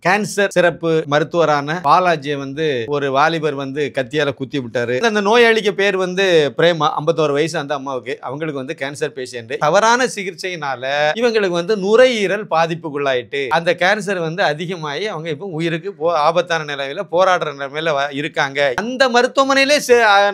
Cancer சிறப்பு மருத்துவரான பாலாஜியை வந்து ஒரு வாலிபர் வந்து கத்தியால குத்தி விட்டாரு. அந்த நோயாளிக்கு பேர் வந்து பிரேமா, 51 வயசு அந்த அம்மாவுக்கு. அவங்களுக்கு வந்து கேன்சர் பேஷண்ட். தவறான சிகிச்சையினால இவங்களுக்கு வந்து நுரையீரல் பாதிப்புக்குள்ளாயிட்டு அந்த கேன்சர் வந்து அதிகமாகி அவங்க இப்போ உயிருக்கு ஆபத்தான நிலையில போராடுற நிலையில இருக்காங்க. அந்த மருத்துவமனையிலே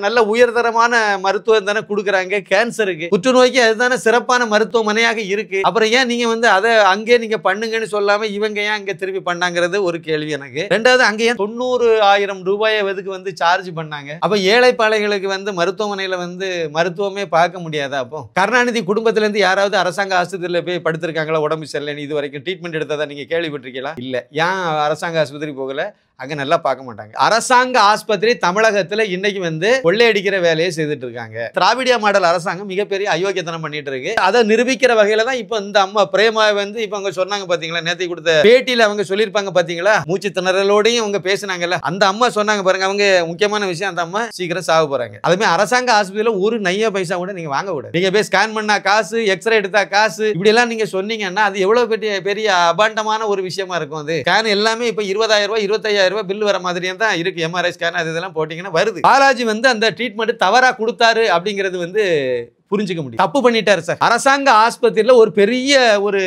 நல்ல உயர்தரமான மருத்துவம் தானே கொடுக்குறாங்க கேன்சருக்கு. புற்றுநோய்க்கு அதுதானே சிறப்பான மருத்துவமனையாக இருக்கு. அப்புறம் ஏன் நீங்க வந்து அதை அங்கே நீங்க பண்ணுங்கன்னு சொல்லாம இவங்க ஏன் அங்க திருப்பி பண்ணாங்க ஒரு கேள்வி எனக்கு. ரெண்டாவது, அங்க ஏன் 90,000 ரூபாயை எதுக்கு வந்து சார்ஜ் பண்ணாங்க? அப்ப ஏழை பாளைகளுக்கு வந்து மருத்துவமனையில வந்து மருத்துவமே பார்க்க முடியாதா? அப்போ கருணாநிதி குடும்பத்துல இருந்து யாராவது அரசாங்க ஆஸ்பத்திரியில போய் படுத்திருக்காங்களா உடம்பு சரியில்லைன்னு இது வரைக்கும் ட்ரீட்மெண்ட் எடுத்ததா நீங்க கேள்விப்பட்டிருக்கீங்களா? இல்ல. ஏன் அரசாங்க ஆஸ்பத்திரி போகல? அங்க நல்லா பார்க்க மாட்டாங்க. அரசாங்க ஆஸ்பத்திரி தமிழகத்துல இன்னைக்கு வந்து கொள்ளையடிக்கிற வேலையை செய்துட்டு இருக்காங்க. திராவிடியா மாடல் அரசாங்கம் மிகப்பெரிய அயோக்கியத்தனம் பண்ணிட்டு இருக்கு. அதை நிரூபிக்கிற வகையில தான் இப்ப இந்த அம்மா பிரேமா வந்து இப்ப அவங்க சொன்னாங்க பாத்தீங்களா, நேத்து கொடுத்த பேட்டியில அவங்க சொல்லியிருப்பாங்க பாத்தீங்களா, மூச்சு திணறலோடையும் அவங்க பேசினாங்கல்ல. அந்த அம்மா சொன்னாங்க பாருங்க, அவங்க முக்கியமான விஷயம், அந்த அம்மா சீக்கிரம் சாக போறாங்க. அதுமே அரசாங்க ஆஸ்பத்திரியில ஒரு நையா பைசா கூட நீங்க வாங்க விட, நீங்க போய் ஸ்கேன் பண்ணா காசு, எக்ஸ்ரே எடுத்தா காசு, இப்படி எல்லாம் நீங்க சொன்னீங்கன்னா அது எவ்வளவு பெரிய அபாண்டமான ஒரு விஷயமா இருக்கும். அது ஸ்கேன் எல்லாமே இப்ப 20,000 ரூபாய் 25,000 ரூபாய் பில் வர மாதிரியே தான் இருக்கு. எம்ஆர்ஐ ஸ்கேன் அது இதெல்லாம் போட்டீங்கன்னா வருது. பாலாஜி வந்து அந்த ட்ரீட்மெண்ட் தவறா கொடுத்தாரு அப்படிங்கிறது வந்து புரிஞ்சுக்க முடியும். தப்பு பண்ணிட்டாரு சார். அரசாங்க ஆஸ்பத்திரியில ஒரு பெரிய ஒரு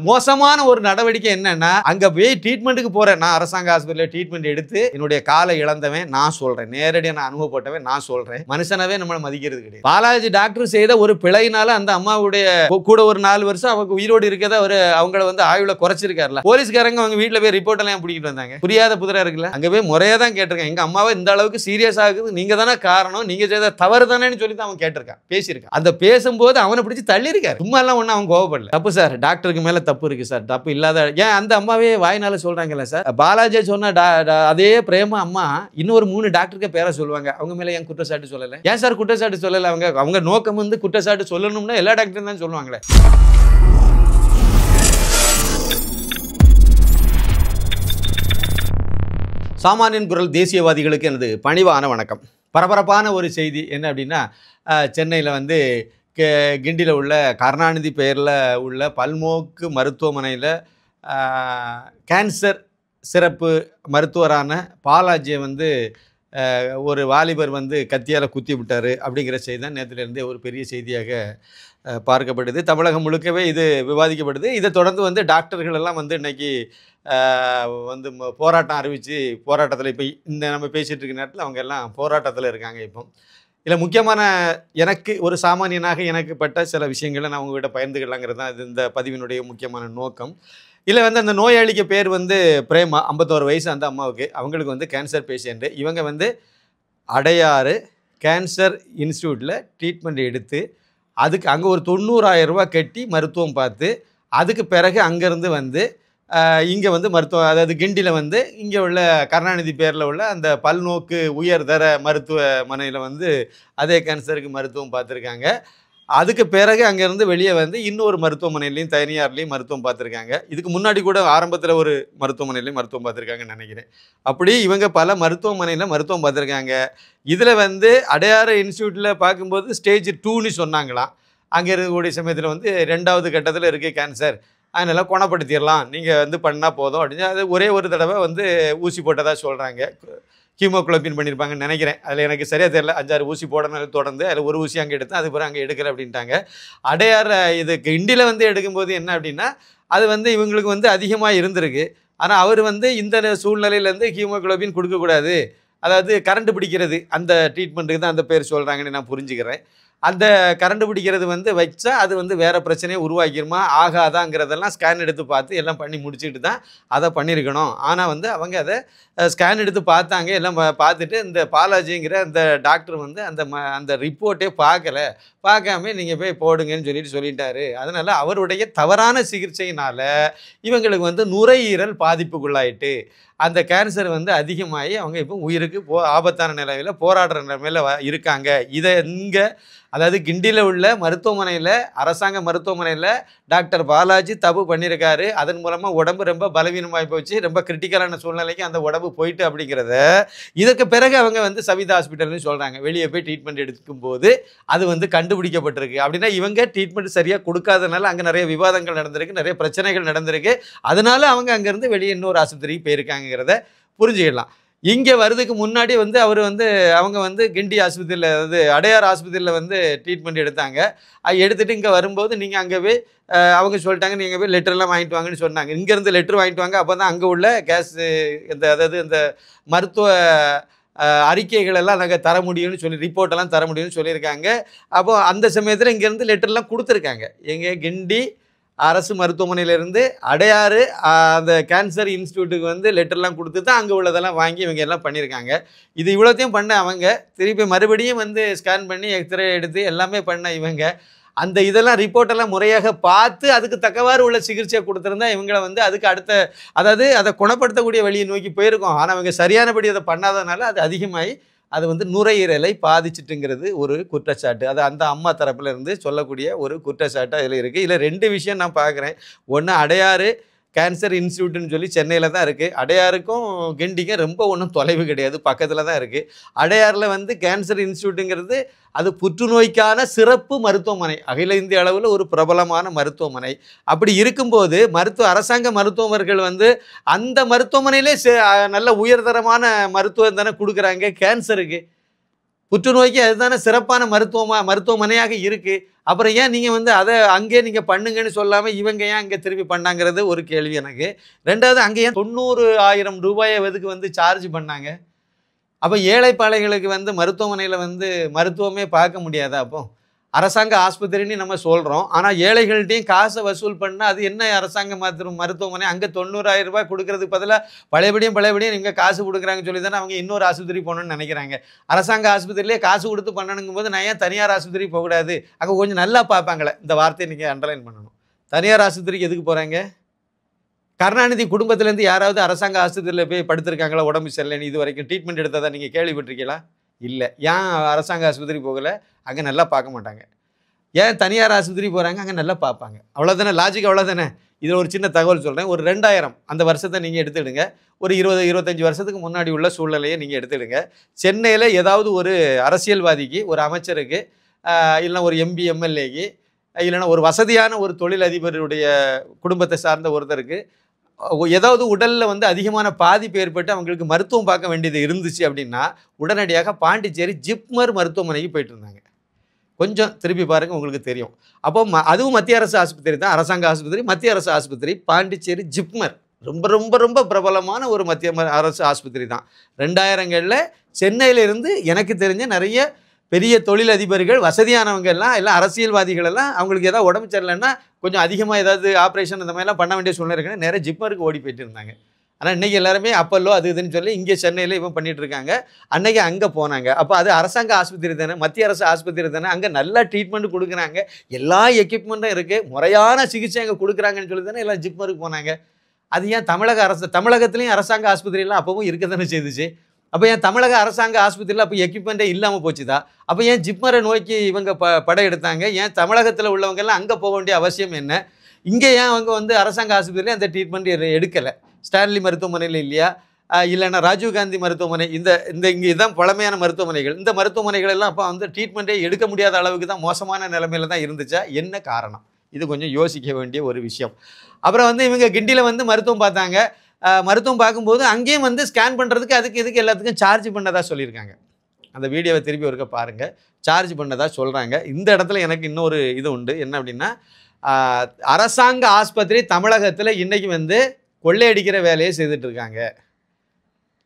மோசமான ஒரு நடவடிக்கை என்னன்னா, அங்க போய் ட்ரீட்மெண்ட்டுக்கு போறேன். நான் அரசாங்க ஆஸ்பத்திரியில ட்ரீட்மெண்ட் எடுத்து என்னுடைய காலை இழந்தவன் நான் சொல்றேன். நேரடியாக நான் அனுபவப்பட்டவன் நான் சொல்றேன். மனுஷனவே நம்மளை மதிக்கிறது கிடையாது. பாலாஜி டாக்டர் செய்த ஒரு பிழையினால அந்த அம்மாவுடைய கூட ஒரு 4 வருஷம் அவங்க உயிரோடு இருக்கத அவங்கள வந்து ஆயுள குறைச்சிருக்காருல. போலீஸ்காரங்க அவங்க வீட்டுல போய் ரிப்போர்ட் எல்லாம் பிடிக்கிட்டு வந்தாங்க. புரியாத புதிரா இருக்குல்ல. அங்க போய் முறையா தான் கேட்டிருக்கேன். எங்க அம்மாவை இந்த அளவுக்கு சீரியஸ் ஆகுது நீங்க தானே காரணம், நீங்க செய்த தவறு தானேன்னு சொல்லி தான் அவன் கேட்டிருக்கான், பேசியிருக்கான். அந்த பேசும்போது அவனை பிடிச்சி தள்ளி இருக்காரு. சும்மா எல்லாம் ஒண்ணு அவன் கோவப்படல. தப்பு சார், டாக்டருக்கு மேல தப்பு இருக்கு சார். தப்பு இல்லாத ஏன் அந்த அம்மாவே வாய்னால சொல்றாங்கல்ல சார். பாலாஜி சொன்ன அதே பிரேமா அம்மா இன்னொரு 3 டாக்டருக்கு பேரை சொல்லுவாங்க. அவங்க மேல ஏன் குற்றச்சாட்டு சொல்லல? ஏன் சார் குற்றச்சாட்டு சொல்லல? அவங்க நோக்கம் வந்து குற்றச்சாட்டு சொல்லணும்னா எல்லா டாக்டரும் தான் சொல்லுவாங்களே. சாமானியன் குரல் தேசியவாதிகளுக்கு எனது பணிவான வணக்கம். பரபரப்பான ஒரு செய்தி என்ன அப்படின்னா, சென்னையில் வந்து கிண்டியில் உள்ள கருணாநிதி பெயரில் உள்ள பல்நோக்கு மருத்துவமனையில் கேன்சர் சிறப்பு மருத்துவரான பாலாஜியை வந்து ஒரு வாலிபர் வந்து கத்தியால் குத்தி விட்டார் அப்படிங்கிற செய்தி தான் நேற்றுலேருந்தே ஒரு பெரிய செய்தியாக பார்க்கப்படுது. தமிழகம் முழுக்கவே இது விவாதிக்கப்படுது. இதை தொடர்ந்து வந்து டாக்டர்கள் எல்லாம் வந்து இன்னைக்கு வந்து போராட்டம் அறிவித்து போராட்டத்தில் இப்போ இந்த நம்ம பேசிகிட்டு இருக்க நேரத்தில் அவங்க எல்லாம் போராட்டத்தில் இருக்காங்க. இப்போ இதில் முக்கியமான எனக்கு ஒரு சாமானியனாக எனக்கு பட்ட சில விஷயங்களை நான் உங்கள்கிட்ட பகிர்ந்துக்கலாங்கிறது தான் இது இந்த பதிவினுடைய முக்கியமான நோக்கம். இதில் வந்து அந்த நோயாளிக்கு பேர் வந்து பிரேமா, 51 வயசு அந்த அம்மாவுக்கு. அவங்களுக்கு வந்து கேன்சர் பேஷண்ட்டு. இவங்க வந்து அடையாறு கேன்சர் இன்ஸ்டியூட்டில் ட்ரீட்மெண்ட் எடுத்து அதுக்கு அங்கே ஒரு 90,000 ரூபா கட்டி மருத்துவம் பார்த்து அதுக்கு பிறகு அங்கேருந்து வந்து இங்கே வந்து மருத்துவம், அதாவது கிண்டியில் வந்து இங்கே உள்ள கருணாநிதி பேரில் உள்ள அந்த பல்நோக்கு உயர்தர மருத்துவமனையில் வந்து அதே கேன்சருக்கு மருத்துவம் பார்த்துருக்காங்க. அதுக்கு பிறகு அங்கேருந்து வெளியே வந்து இன்னொரு மருத்துவமனையிலையும் தனியார்லேயும் மருத்துவம் பார்த்துருக்காங்க. இதுக்கு முன்னாடி கூட ஆரம்பத்தில் ஒரு மருத்துவமனையிலையும் மருத்துவம் பார்த்துருக்காங்கன்னு நினைக்கிறேன். அப்படி இவங்க பல மருத்துவமனையில் மருத்துவம் பார்த்துருக்காங்க. இதில் வந்து அடையாறு இன்ஸ்டியூட்டில் பார்க்கும்போது ஸ்டேஜ் 2ன்னு சொன்னாங்களாம். அங்கே இருக்கக்கூடிய சமயத்தில் வந்து 2வது கட்டத்தில் இருக்குது கேன்சர், அதனால் குணப்படுத்திடலாம், நீங்கள் வந்து பண்ணால் போதும் அப்படின்னு அது ஒரே ஒரு தடவை வந்து ஊசி போட்டதாக சொல்கிறாங்க. ஹீமோகுளோபின் பண்ணியிருப்பாங்கன்னு நினைக்கிறேன். அதில் எனக்கு சரியாக தெரியல. 5-6 ஊசி போடணும் தொடர்ந்து. அதில் ஒரு ஊசி அங்கே எடுத்து அது பிறகு அங்கே எடுக்கலை அப்படின்ட்டாங்க. அடையாறு இதுக்கு இண்டியில் வந்து எடுக்கும்போது என்ன அப்படின்னா, அது வந்து இவங்களுக்கு வந்து அதிகமாக இருந்திருக்கு. ஆனால் அவர் வந்து இந்த சூழ்நிலையிலேருந்து ஹீமோகுளோபின் கொடுக்கக்கூடாது, அதாவது கரண்ட் பிடிக்கிறது அந்த ட்ரீட்மெண்ட்டுக்கு தான் அந்த பேர் சொல்கிறாங்கன்னு நான் புரிஞ்சுக்கிறேன். அந்த கரண்ட் பிடிக்கிறது வந்து வச்சா அது வந்து வேறு பிரச்சனையை உருவாக்கிருமா ஆகாதாங்கிறதெல்லாம் ஸ்கேன் எடுத்து பார்த்து எல்லாம் பண்ணி முடிச்சுட்டு தான் அதை பண்ணியிருக்கணும். ஆனால் வந்து அவங்க அதை ஸ்கேன் எடுத்து பார்த்தாங்க. எல்லாம் பார்த்துட்டு இந்த பாலாஜிங்கிற அந்த டாக்டர் வந்து அந்த ரிப்போர்ட்டே பார்க்காம நீங்கள் போய் போடுங்கன்னு சொல்லிட்டாரு. அதனால் அவருடைய தவறான சிகிச்சையினால் இவங்களுக்கு வந்து நுரையீரல் பாதிப்புக்குள்ளாயிட்டு அந்த கேன்சர் வந்து அதிகமாகி அவங்க இப்போ உயிருக்கு ஆபத்தான நிலையில் போராடுற நிலைமையில் இருக்காங்க. இதை இங்கே அதாவது கிண்டியில் உள்ள மருத்துவமனையில், அரசாங்க மருத்துவமனையில் டாக்டர் பாலாஜி தப்பு பண்ணியிருக்காரு. அதன் மூலமாக உடம்பு ரொம்ப பலவீனமாகி போச்சு. ரொம்ப கிரிட்டிக்கலான சூழ்நிலைக்கு அந்த உடம்பு போயிட்டு அப்படிங்கிறத இதற்கு பிறகு அவங்க வந்து சவிதா ஹாஸ்பிட்டல்னு சொல்கிறாங்க. வெளியே போய் ட்ரீட்மெண்ட் எடுக்கும்போது அது வந்து கண்டுபிடிக்கப்பட்டிருக்கு. அப்படின்னா இவங்க ட்ரீட்மெண்ட் சரியாக கொடுக்காதனால அங்கே நிறைய விவாதங்கள் நடந்திருக்கு, நிறைய பிரச்சனைகள் நடந்திருக்கு. அதனால அவங்க அங்கேருந்து வெளியே இன்னொரு ஆஸ்பத்திரிக்கு போயிருக்காங்கிறத புரிஞ்சுக்கலாம். இங்கே வர்றதுக்கு முன்னாடி வந்து அவர் வந்து அவங்க வந்து கிண்டி ஆஸ்பத்திரியில், அதாவது அடையார் ஆஸ்பத்திரியில் வந்து ட்ரீட்மெண்ட் எடுத்தாங்க. எடுத்துகிட்டு இங்கே வரும்போது நீங்கள் அங்கே போய் அவங்க சொல்லிட்டாங்க, நீங்கள் போய் லெட்டர்லாம் வாங்கிட்டு வாங்கன்னு சொன்னாங்க. இங்கேருந்து லெட்டர் வாங்கிட்டு வாங்க, அப்போ தான் அங்கே உள்ள அதாவது இந்த மருத்துவ அறிக்கைகள் எல்லாம் நாங்கள் தர முடியும்னு சொல்லி, ரிப்போர்ட்டெல்லாம் தர முடியும்னு சொல்லியிருக்காங்க. அப்போ அந்த சமயத்தில் இங்கேருந்து லெட்டர்லாம் கொடுத்துருக்காங்க. எங்கே கிண்டி அரசு மருத்துவமனையிலேருந்து அடையாறு அந்த கேன்சர் இன்ஸ்டியூட்டுக்கு வந்து லெட்டர்லாம் கொடுத்து தான் அங்கே உள்ளதெல்லாம் வாங்கி இவங்க எல்லாம் பண்ணியிருக்காங்க. இது இவ்வளோத்தையும் பண்ண அவங்க திருப்பி மறுபடியும் வந்து ஸ்கேன் பண்ணி எக்ஸ்ரே எடுத்து எல்லாமே பண்ண இவங்க அந்த இதெல்லாம் ரிப்போர்ட்டெல்லாம் முறையாக பார்த்து அதுக்கு தக்கவாறு உள்ள சிகிச்சையை கொடுத்துருந்தா இவங்களை வந்து அதுக்கு அடுத்த, அதாவது அதை குணப்படுத்தக்கூடிய வழியை நோக்கி போயிருக்கோம். ஆனால் அவங்க சரியானபடி அதை பண்ணாதனால அது அதிகமாகி அது வந்து நுரையீரலை பாதிச்சுட்டுங்கிறது ஒரு குற்றச்சாட்டு. அது அந்த அம்மா தரப்புல இருந்து சொல்லக்கூடிய ஒரு குற்றச்சாட்டு அதில் இருக்குது. இதில் 2 விஷயம் நான் பார்க்குறேன். ஒன்று, அடையாறு கேன்சர் இன்ஸ்டியூட்னு சொல்லி சென்னையில் தான் இருக்குது. அடையாருக்கும் கிண்டிக்கும் ரொம்ப ஒன்றும் தொலைவு கிடையாது, பக்கத்தில் தான் இருக்குது. அடையாறில் வந்து கேன்சர் இன்ஸ்டியூட்டுங்கிறது அது புற்றுநோய்க்கான சிறப்பு மருத்துவமனை, அகில இந்திய அளவில் ஒரு பிரபலமான மருத்துவமனை. அப்படி இருக்கும்போது அரசாங்க மருத்துவர்கள் வந்து அந்த மருத்துவமனையிலே நல்ல உயர்தரமான மருத்துவம் தானே கொடுக்குறாங்க. கேன்சருக்கு, புற்றுநோய்க்கு அதுதானே சிறப்பான மருத்துவமனையாக இருக்குது. அப்புறம் ஏன் நீங்கள் வந்து அதை அங்கே நீங்கள் பண்ணுங்கன்னு சொல்லாமல் இவங்க ஏன் அங்கே திருப்பி பண்ணாங்கிறது ஒரு கேள்வி எனக்கு. ரெண்டாவது, அங்கே ஏன் 90,000 ரூபாயை எதுக்கு வந்து சார்ஜ் பண்ணாங்க? அப்போ ஏழைப்பாளைகளுக்கு வந்து மருத்துவமனையில் வந்து மருத்துவமே பார்க்க முடியாதா? அப்போ அரசாங்க ஆஸ்பத்திரின்னு நம்ம சொல்கிறோம், ஆனால் ஏழைகள்கிட்டையும் காசை வசூல் பண்ணால் அது என்ன அரசாங்க மருத்துவமனை? அங்கே 90,000 ரூபாய் கொடுக்கறதுக்கு பதிலாக பழையபடியும் இங்கே காசு கொடுக்குறாங்கன்னு சொல்லி தானே அவங்க இன்னொரு ஆஸ்பத்திரி போகணுன்னு நினைக்கிறாங்க. அரசாங்க ஆஸ்பத்திரியிலே காசு கொடுத்து பண்ணணுங்கும் போது நான் ஏன் தனியார் ஆஸ்பத்திரி போகக்கூடாது? அங்கே கொஞ்சம் நல்லா பார்ப்பாங்களே. இந்த வார்த்தையை நீங்கள் அண்டர்லைன் பண்ணணும். தனியார் ஆஸ்பத்திரிக்கு எதுக்கு போகிறாங்க? கருணாநிதி குடும்பத்திலேருந்து யாராவது அரசாங்க ஆஸ்பத்திரியில் போய் படுத்திருக்காங்களா உடம்பு சரியில்லைன்னு இது வரைக்கும் ட்ரீட்மெண்ட் எடுத்ததா நீங்கள் கேள்விப்பட்டிருக்கீங்களா? இல்லை. ஏன் அரசாங்க ஆஸ்பத்திரி போகலை? அங்கே நல்லா பார்க்க மாட்டாங்க. ஏன் தனியார் ஆஸ்பத்திரி போகிறாங்க? அங்கே நல்லா பார்ப்பாங்க. அவ்வளோதானே, லாஜிக் அவ்வளோதானே. இதில் ஒரு சின்ன தகவல் சொல்கிறேன். ஒரு 2000 அந்த வருஷத்தை நீங்கள் எடுத்துடுங்க. ஒரு 20-25 வருஷத்துக்கு முன்னாடி உள்ள சூழ்நிலையை நீங்கள் எடுத்துடுங்க. சென்னையில் ஏதாவது ஒரு அரசியல்வாதிக்கு, ஒரு அமைச்சருக்கு, இல்லைனா ஒரு எம்பி எம்எல்ஏக்கு, இல்லைனா ஒரு வசதியான ஒரு தொழிலதிபருடைய குடும்பத்தை சார்ந்த ஒருத்தருக்கு ஏதாவது உடலில் வந்து அதிகமான பாதிப்பு ஏற்பட்டு அவங்களுக்கு மருத்துவம் பார்க்க வேண்டியது இருந்துச்சு அப்படின்னா உடனடியாக பாண்டிச்சேரி ஜிப்மர் மருத்துவமனைக்கு போயிட்டு இருந்தாங்க. கொஞ்சம் திருப்பி பாருங்கள், உங்களுக்கு தெரியும். அப்போ அதுவும் மத்திய அரசு ஆஸ்பத்திரி தான், அரசாங்க ஆஸ்பத்திரி, மத்திய அரசு ஆஸ்பத்திரி. பாண்டிச்சேரி ஜிப்மர் ரொம்ப ரொம்ப ரொம்ப பிரபலமான ஒரு மத்திய அரசு ஆஸ்பத்திரி தான். 2000களில் சென்னையிலிருந்து எனக்கு தெரிஞ்ச நிறைய பெரிய தொழிலதிபர்கள், வசதியானவங்க எல்லாம் அரசியல்வாதிகள் எல்லாம் அவங்களுக்கு ஏதாவது உடம்பு சரியில்லைன்னா கொஞ்சம் அதிகமாக ஏதாவது ஆப்ரேஷன் இந்த மாதிரிலாம் பண்ண வேண்டிய சூழ்நிலை இருக்குன்னு நிறைய ஜிப்மருக்கு ஓடி போயிட்டு இருந்தாங்க. ஆனால் இன்றைக்கி எல்லாருமே அப்பல்லோ அது இதுன்னு சொல்லி இங்கே சென்னையில் இவன் பண்ணிகிட்டு இருக்காங்க. அன்றைக்கி அங்கே போனாங்க. அப்போ அது அரசாங்க ஆஸ்பத்திரி தானே, மத்திய அரசு ஆஸ்பத்திரி தானே, அங்கே நல்லா ட்ரீட்மெண்ட் கொடுக்குறாங்க, எல்லா எக்யூப்மெண்ட்டும் இருக்குது, முறையான சிகிச்சை அங்கே கொடுக்குறாங்கன்னு சொல்லி தானே எல்லாம் ஜிப்மருக்கு போனாங்க. அது ஏன் தமிழகத்துலேயும் அரசாங்க ஆஸ்பத்திரியெல்லாம் அப்பவும் இருக்க தானே செய்துச்சு. அப்போ ஏன் தமிழக அரசாங்க ஆஸ்பத்திரியில் அப்போ எக்யூப்மெண்ட்டே இல்லாமல் போச்சுதா? அப்போ ஏன் ஜிப்மரை நோக்கி இவங்க படையெடுத்தாங்க? ஏன் தமிழகத்தில் உள்ளவங்கெல்லாம் அங்கே போக வேண்டிய அவசியம் என்ன? இங்கே ஏன் அவங்க வந்து அரசாங்க ஆஸ்பத்திரியில் அந்த ட்ரீட்மெண்ட் எடுக்கலை? ஸ்டான்லி மருத்துவமனையில் இல்லையா, இல்லைன்னா ராஜீவ்காந்தி மருத்துவமனை, இங்கே இதுதான் பழமையான மருத்துவமனைகள். இந்த மருத்துவமனைகள் எல்லாம் அப்போ வந்து ட்ரீட்மெண்ட்டே எடுக்க முடியாத அளவுக்கு தான் மோசமான நிலைமையில் தான் இருந்துச்சா? என்ன காரணம்? இது கொஞ்சம் யோசிக்க வேண்டிய ஒரு விஷயம். அப்புறம் வந்து இவங்க கிண்டியில் வந்து மருத்துவம் பார்த்தாங்க. மருத்துவம் பார்க்கும்போது அங்கேயும் வந்து ஸ்கேன் பண்ணுறதுக்கு அதுக்கு இதுக்கு எல்லாத்துக்கும் சார்ஜ் பண்ணதாக சொல்லியிருக்காங்க. அந்த வீடியோவை திருப்பி ஒருக்க பாருங்கள், சார்ஜ் பண்ணதாக சொல்கிறாங்க. இந்த இடத்துல எனக்கு இன்னொரு இது உண்டு. என்ன அப்படின்னா, அரசாங்க ஆஸ்பத்திரி தமிழகத்தில் இன்றைக்கி வந்து கொள்ளையடிக்கிற வேலையை செய்துட்ருக்காங்க.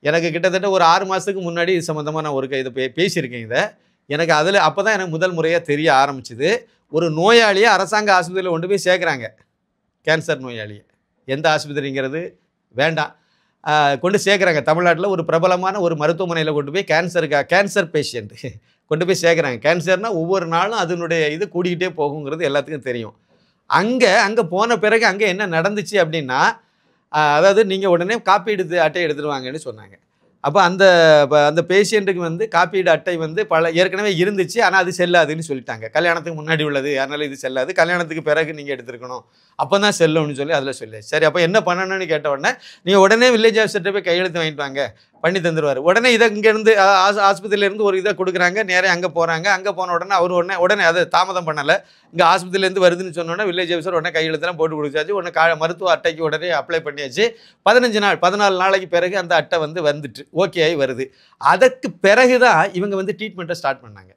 எனக்கு கிட்டத்தட்ட ஒரு 6 மாதத்துக்கு முன்னாடி இது சம்மந்தமாக நான் ஒரு இதை பேசியிருக்கேன். எனக்கு அதில் அப்போ தான் எனக்கு முதல் முறையாக தெரிய ஆரம்பிச்சுது. ஒரு நோயாளியை அரசாங்க ஆஸ்பத்திரியில் கொண்டு போய் சேர்க்குறாங்க, கேன்சர் நோயாளியை. எந்த ஆஸ்பத்திரிங்கிறது வேண்டாம், கொண்டு சேர்க்குறாங்க. தமிழ்நாட்டில் ஒரு பிரபலமான ஒரு மருத்துவமனையில் கொண்டு போய் கேன்சர் பேஷண்ட்டு கொண்டு போய் சேர்க்குறாங்க. கேன்சர்னால் ஒவ்வொரு நாளும் அதனுடைய இது கூடிக்கிட்டே போகுங்கிறது எல்லாத்துக்கும் தெரியும். அங்கே போன பிறகு அங்கே என்ன நடந்துச்சு அப்படின்னா, அதாவது நீங்கள் உடனே காப்பீடு அட்டை எடுத்துகிட்டு வாங்கன்னு சொன்னாங்க. அப்போ அந்த பேஷண்ட்டுக்கு வந்து காப்பீடு அட்டை வந்து ஏற்கனவே இருந்துச்சு, ஆனால் அது செல்லாதுன்னு சொல்லிட்டாங்க. கல்யாணத்துக்கு முன்னாடி உள்ளது, அதனால இது செல்லாது, கல்யாணத்துக்கு பிறகு நீங்கள் எடுத்துருக்கணும், அப்போ தான் செல்லும்னு சொல்லி அதில் சொல்லி. சரி, அப்போ என்ன பண்ணணும்னு கேட்ட உடனே நீங்கள் உடனே வில்லேஜ் ஆஃபீஸர்கிட்ட போய் கையெழுத்து வாங்கிட்டு வாங்க, பண்ணி தந்துடுவார். உடனே இதை இங்கேருந்து ஆஸ்பத்திரியிலேருந்து ஒரு இதை கொடுக்குறாங்க, நேரே அங்கே போகிறாங்க. அங்கே போன உடனே அவர் உடனே அதை தாமதம் பண்ணலை, இங்கே ஆஸ்பத்திரியிலேருந்து வருதுன்னு சொன்னோன்னே வில்லேஜ் ஆஃபீஸர் உடனே கையெழுத்தெல்லாம் போட்டு கொடுத்தாச்சு. உடனே மருத்துவ அட்டைக்கு உடனே அப்ளை பண்ணியாச்சு. 14 நாளைக்கு பிறகு அந்த அட்டை வந்துட்டு ஓகே ஆகி வருது. அதற்கு பிறகு தான் இவங்க ட்ரீட்மெண்ட்டை ஸ்டார்ட் பண்ணாங்க.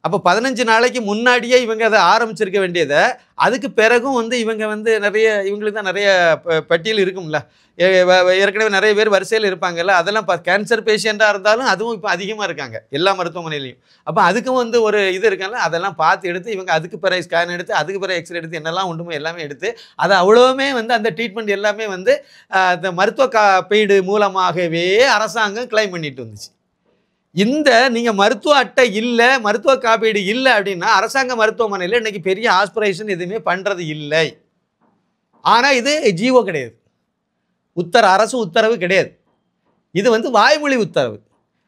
அப்போ 15 நாளைக்கு முன்னாடியே இவங்க அதை ஆரம்பிச்சிருக்க வேண்டியதை, அதுக்கு பிறகும் இவங்க நிறைய இவங்களுக்கு தான் நிறைய பட்டியல் இருக்கும்ல, ஏற்கனவே நிறைய பேர் வரிசையில் இருப்பாங்கல்ல, அதெல்லாம் கேன்சர் பேஷண்ட்டாக இருந்தாலும் அதுவும் இப்போ அதிகமாக இருக்காங்க எல்லா மருத்துவமனையிலையும். அப்போ அதுக்கும் ஒரு இது இருக்காங்க, அதெல்லாம் பார்த்து எடுத்து இவங்க அதுக்கு பிறகு ஸ்கேன் எடுத்து, அதுக்கு பிறகு எக்ஸ்ரே எடுத்து, என்னெல்லாம் உண்டுமோ எல்லாமே எடுத்து, அதை அவ்வளோவுமே அந்த ட்ரீட்மெண்ட் எல்லாமே இந்த மருத்துவ காப்பீடு மூலமாகவே அரசாங்கம் கிளைம் பண்ணிட்டு வந்துச்சு. நீங்கள் மருத்துவ அட்டை இல்லை, மருத்துவ காப்பீடு இல்லை அப்படின்னா அரசாங்க மருத்துவமனையில் இன்னைக்கு பெரிய ஆஸ்பிரேஷன் எதுவுமே பண்ணுறது இல்லை. ஆனால் இது ஜீவோ கிடையாது, அரசு உத்தரவு கிடையாது. இது வாய்மொழி உத்தரவு.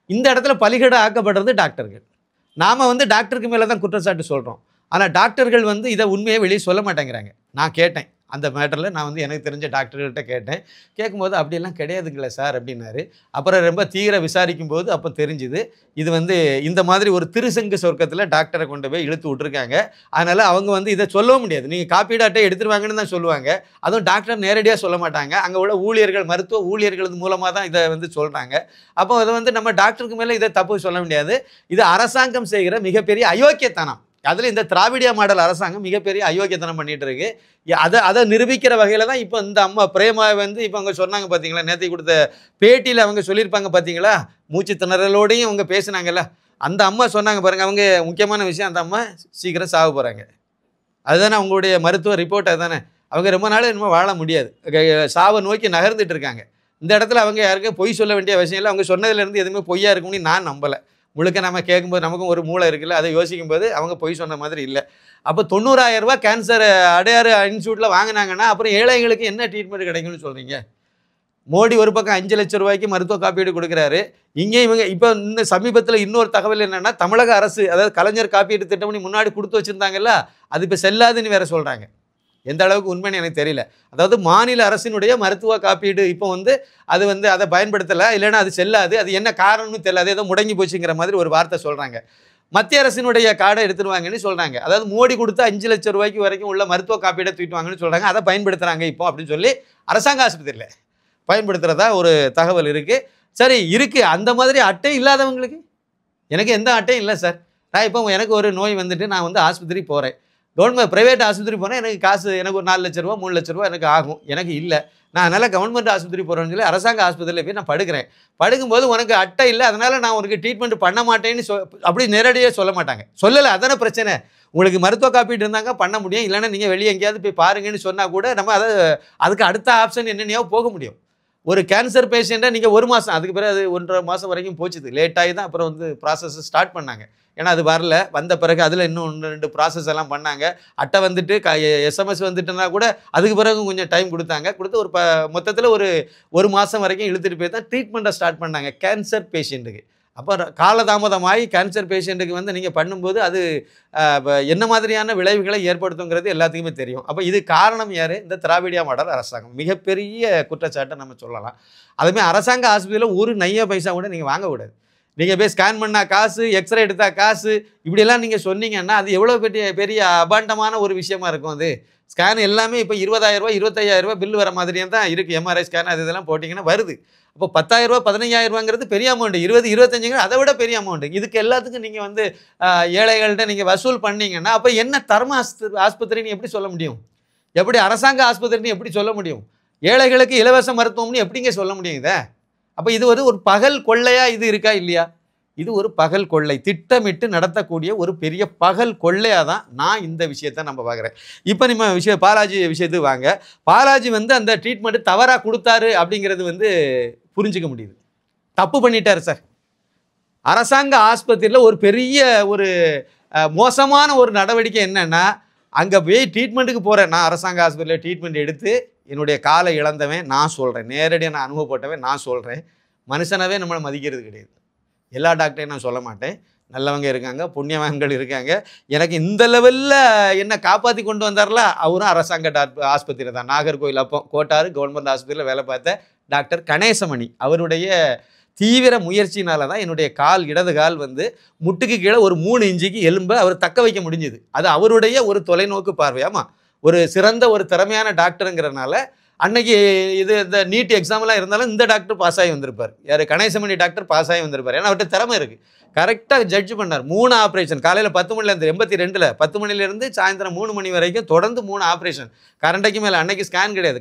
இந்த இடத்துல பலிகடை ஆக்கப்படுறது டாக்டர்கள். நாம் டாக்டருக்கு மேலே தான் குற்றச்சாட்டு சொல்கிறோம். ஆனால் டாக்டர்கள் இதை உண்மையை வெளியே சொல்ல மாட்டேங்கிறாங்க. நான் கேட்டேன் அந்த மேட்டரில், நான் எனக்கு தெரிஞ்ச டாக்டர்கள்ட்ட கேட்டேன். கேட்கும்போது அப்படியெல்லாம் கிடையாதுங்களே சார் அப்படின்னாரு. அப்புறம் ரொம்ப தீவிர விசாரிக்கும் போது அப்போ தெரிஞ்சுது, இது இந்த மாதிரி ஒரு திருசங்கு சொர்க்கத்தில் டாக்டரை கொண்டு போய் இழுத்து விட்ருக்காங்க. அதனால் அவங்க இதை சொல்லவும் முடியாது. நீங்கள் காப்பீடு அட்டை எடுத்துருவாங்கன்னு தான் சொல்லுவாங்க. அதுவும் டாக்டர் நேரடியாக சொல்ல மாட்டாங்க, அங்கே உள்ள ஊழியர்கள், மருத்துவ ஊழியர்கள் மூலமாக தான் இதை சொல்கிறாங்க. அப்போ அதை நம்ம டாக்டருக்கு மேலே இதை தப்பு சொல்ல முடியாது. இது அரசாங்கம் செய்கிற மிகப்பெரிய அயோக்கியத்தனம். அதில் இந்த திராவிடியா மாடல் அரசாங்கம் மிகப்பெரிய அயோக்கியத்தனம் பண்ணிட்டு இருக்கு. அதை நிரூபிக்கிற வகையில் தான் இப்போ இந்த அம்மா பிரேமா இப்போ அவங்க சொன்னாங்க பார்த்தீங்களா, நேற்று கொடுத்த பேட்டியில் அவங்க சொல்லியிருப்பாங்க பார்த்தீங்களா, மூச்சு திணறலோடையும் அவங்க பேசினாங்கல்ல, அந்த அம்மா சொன்னாங்க பாருங்கள், அவங்க முக்கியமான விஷயம், அந்த அம்மா சீக்கிரம் சாக போகிறாங்க. அதுதானே அவங்களுடைய மருத்துவ ரிப்போர்ட். அதுதானே அவங்க ரொம்ப நாள் இன்னும் வாழ முடியாது, சாவை நோக்கி நகர்ந்துட்டு இருக்காங்க. இந்த இடத்துல அவங்க யாருக்கும் பொய் சொல்ல வேண்டிய விஷயம் இல்லை. அவங்க சொன்னதுலேருந்து எதுவுமே பொய்யா இருக்கும்னு நான் நம்பலை. முழுக்க நம்ம கேட்கும்போது நமக்கும் ஒரு மூளை இருக்குல்ல, அதை யோசிக்கும்போது அவங்க பொய் சொன்ன மாதிரி இல்லை. அப்போ 90,000 ரூபா கேன்சர் அடையாறு இன்ஸ்டியூட்டில் வாங்கினாங்கன்னா அப்புறம் ஏழைகளுக்கு என்ன ட்ரீட்மெண்ட் கிடைக்கும்னு சொல்கிறீங்க? மோடி ஒரு பக்கம் 5 லட்சம் ரூபாய்க்கு மருத்துவ காப்பீடு கொடுக்குறாரு. இங்கே இவங்க இப்போ இந்த சமீபத்தில் இன்னொரு தகவல் என்னென்னா, தமிழக அரசு, அதாவது கலைஞர் காப்பீடு திட்டம்னு முன்னாடி கொடுத்து வச்சுருந்தாங்கல்ல, அது இப்போ செல்லாதுன்னு வேறு சொல்கிறாங்க. எந்த அளவுக்கு உண்மைன்னு எனக்கு தெரியல. அதாவது மாநில அரசினுடைய மருத்துவ காப்பீடு இப்போ அது அதை பயன்படுத்தலை, இல்லைன்னா அது செல்லாது, அது என்ன காரணம்னு தெரியல, ஏதோ முடங்கி போச்சுங்கிற மாதிரி ஒரு வார்த்தை சொல்கிறாங்க. மத்திய அரசினுடைய கார்டை எடுத்துருவாங்கன்னு சொல்கிறாங்க. அதாவது மோடி கொடுத்து 5 லட்சம் ரூபாய்க்கு வரைக்கும் உள்ள மருத்துவ காப்பீடை தூக்கிட்டு வாங்கன்னு சொல்கிறாங்க. அதை பயன்படுத்துகிறாங்க இப்போ அப்படின்னு சொல்லி அரசாங்க ஆஸ்பத்திரியில் பயன்படுத்துகிறதா ஒரு தகவல் இருக்குது. சரி இருக்குது, அந்த மாதிரி அட்டை இல்லாதவங்களுக்கு எனக்கு எந்த அட்டையும் இல்லை சார். நான் இப்போ எனக்கு ஒரு நோய் நான் ஆஸ்பத்திரி போகிறேன், கவர்மெண்ட் ப்ரைவேட் ஆஸ்பத்திரி போனால் எனக்கு காசு, எனக்கு ஒரு 4 லட்ச ரூபா 3 லட்ச ரூபா எனக்கு ஆகும். எனக்கு இல்லை, நான் அதனால் கவர்மெண்ட் ஆஸ்பத்திரி போகிறேன்னு சொல்லி அரசாங்க ஆஸ்பத்திரியில் போய் நான் படுக்கும்போது உனக்கு அட்டை இல்லை, அதனால் நான் உனக்கு ட்ரீட்மெண்ட் பண்ண மாட்டேன்னு அப்படி நேரடியாக சொல்ல மாட்டாங்க. சொல்லலை, அதானே பிரச்சனை. உங்களுக்கு மருத்துவ காப்பீடு இருந்தாங்க பண்ண முடியும், இல்லைன்னா நீங்கள் வெளியே எங்கேயாவது போய் பாருங்கன்னு சொன்னால் கூட நம்ம அதுக்கு அடுத்த ஆப்ஷன் என்னென்னையோ போக முடியும். ஒரு கேன்சர் பேஷண்ட்டை நீங்கள் 1 மாதம், அதுக்கு பிறகு அது 1.5 மாதம் வரைக்கும் போச்சுது, லேட்டாகி தான் அப்புறம் ப்ராசஸ் ஸ்டார்ட் பண்ணாங்க. ஏன்னா அது வரல, வந்த பிறகு அதில் இன்னும் 1-2 ப்ராசஸ் எல்லாம் பண்ணாங்க. அட்டை எஸ்எம்எஸ் வந்துட்டுனா கூட அதுக்கு பிறகு கொஞ்சம் டைம் கொடுத்து ஒரு மொத்தத்தில் ஒரு மாதம் வரைக்கும் இழுத்துட்டு போய் தான் ட்ரீட்மெண்ட்டை ஸ்டார்ட் பண்ணாங்க கேன்சர் பேஷண்ட்டுக்கு. அப்போ காலதாமதமாகி கேன்சர் பேஷண்ட்டுக்கு நீங்கள் பண்ணும்போது அது என்ன மாதிரியான விளைவுகளை ஏற்படுத்துங்கிறது எல்லாத்துக்குமே தெரியும். அப்போ இது காரணம் யார்? இந்த திராவிடியா மாடல் அரசாங்கம். மிகப்பெரிய குற்றச்சாட்டை நம்ம சொல்லலாம். அதுமாதிரி அரசாங்க ஆஸ்பத்திரியில் ஒரு நையா பைசா கூட நீங்கள் வாங்கக்கூடாது. நீங்கள் போய் ஸ்கேன் பண்ணால் காசு, எக்ஸ்ரே எடுத்தால் காசு, இப்படியெல்லாம் நீங்கள் சொன்னீங்கன்னா அது எவ்வளோ பெரிய அபாண்டமான ஒரு விஷயமா இருக்கும். அது ஸ்கேன் எல்லாமே இப்போ 20,000 ரூபா 25,000 ரூபா பில் வர மாதிரியே தான் இருக்குது. எம்ஆர்ஐ ஸ்கேன் அது இதெல்லாம் போட்டிங்கன்னா வருது. அப்போ 10,000 ரூபா 15,000 ரூபாங்கிறது பெரிய அமௌண்ட், 20-25 அதை விட பெரிய அமௌண்ட்டு. இதுக்கு எல்லாத்துக்கும் நீங்கள் ஏழைகள்கிட்ட நீங்கள் வசூல் பண்ணீங்கன்னா அப்போ என்ன தர்ம ஆஸ்பத்திரின்னு எப்படி சொல்ல முடியும்? எப்படி அரசாங்க ஆஸ்பத்திரின்னு எப்படி சொல்ல முடியும்? ஏழைகளுக்கு இலவச மருத்துவம்னு எப்படிங்க சொல்ல முடியும் இதை? அப்போ இது ஒரு பகல் கொள்ளையாக இது இருக்கா இல்லையா? இது ஒரு பகல் கொள்ளை, திட்டமிட்டு நடத்தக்கூடிய ஒரு பெரிய பகல் கொள்ளையாக தான் நான் இந்த விஷயத்தை நம்ம பார்க்குறேன். இப்போ நம்ம பாலாஜி விஷயத்துக்கு வாங்க. பாலாஜி அந்த ட்ரீட்மெண்ட்டு தவறாக கொடுத்தாரு அப்படிங்கிறது புரிஞ்சிக்க முடியுது. தப்பு பண்ணிட்டார் சார். அரசாங்க ஆஸ்பத்திரியில் ஒரு பெரிய ஒரு மோசமான ஒரு நடவடிக்கை என்னென்னா, அங்கே போய் ட்ரீட்மெண்ட்டுக்கு போகிறேன், நான் அரசாங்க ஆஸ்பத்திரியில் ட்ரீட்மெண்ட் எடுத்து என்னுடைய காலை இழந்தவன் நான் சொல்கிறேன், நேரடியாக நான் அனுபவப்பட்டவன் நான் சொல்கிறேன். மனுஷனாவே நம்மளை மதிக்கிறது கிடையாது. எல்லா டாக்டரையும் நான் சொல்ல மாட்டேன், நல்லவங்க இருக்காங்க, புண்ணியவான்கள் இருக்காங்க. எனக்கு இந்த லெவலில் என்ன காப்பாற்றி கொண்டு வந்தார்ல அவரும் அரசாங்க ஆஸ்பத்திரி தான். நாகர்கோவில் அப்போ கோட்டாறு கவர்மெண்ட் ஆஸ்பத்திரியில் வேலை பார்த்த டாக்டர் கணேசமணி அவருடைய தீவிர முயற்சினால தான் என்னுடைய இடது கால் வந்து முட்டுக்கு கீழே ஒரு 3 இன்ச்சுக்கு எலும்பை அவர் தக்க வைக்க முடிஞ்சுது. அது அவருடைய ஒரு தொலைநோக்கு பார்வை. ஆமாம், ஒரு சிறந்த ஒரு திறமையான டாக்டருங்கிறனால அன்னைக்கு இந்த நீட் எக்ஸாம்லாம் இருந்தாலும் இந்த டாக்டர் பாஸ் ஆகி வந்திருப்பார். யார்? கணேசமணி டாக்டர் பாஸ் ஆகி வந்திருப்பார். ஏன்னா அவர்கிட்ட திறமை இருக்குது. கரெக்டாக ஜட்ஜ் பண்ணார். 3 ஆப்ரேஷன் காலையில் 10 மணிலேருந்து 82ல் 10 மணிலேருந்து சாயந்தரம் 3 மணி வரைக்கும் தொடர்ந்து 3 ஆப்ரேஷன். கரண்டைக்கு மேலே அன்னைக்கு ஸ்கேன் கிடையாது.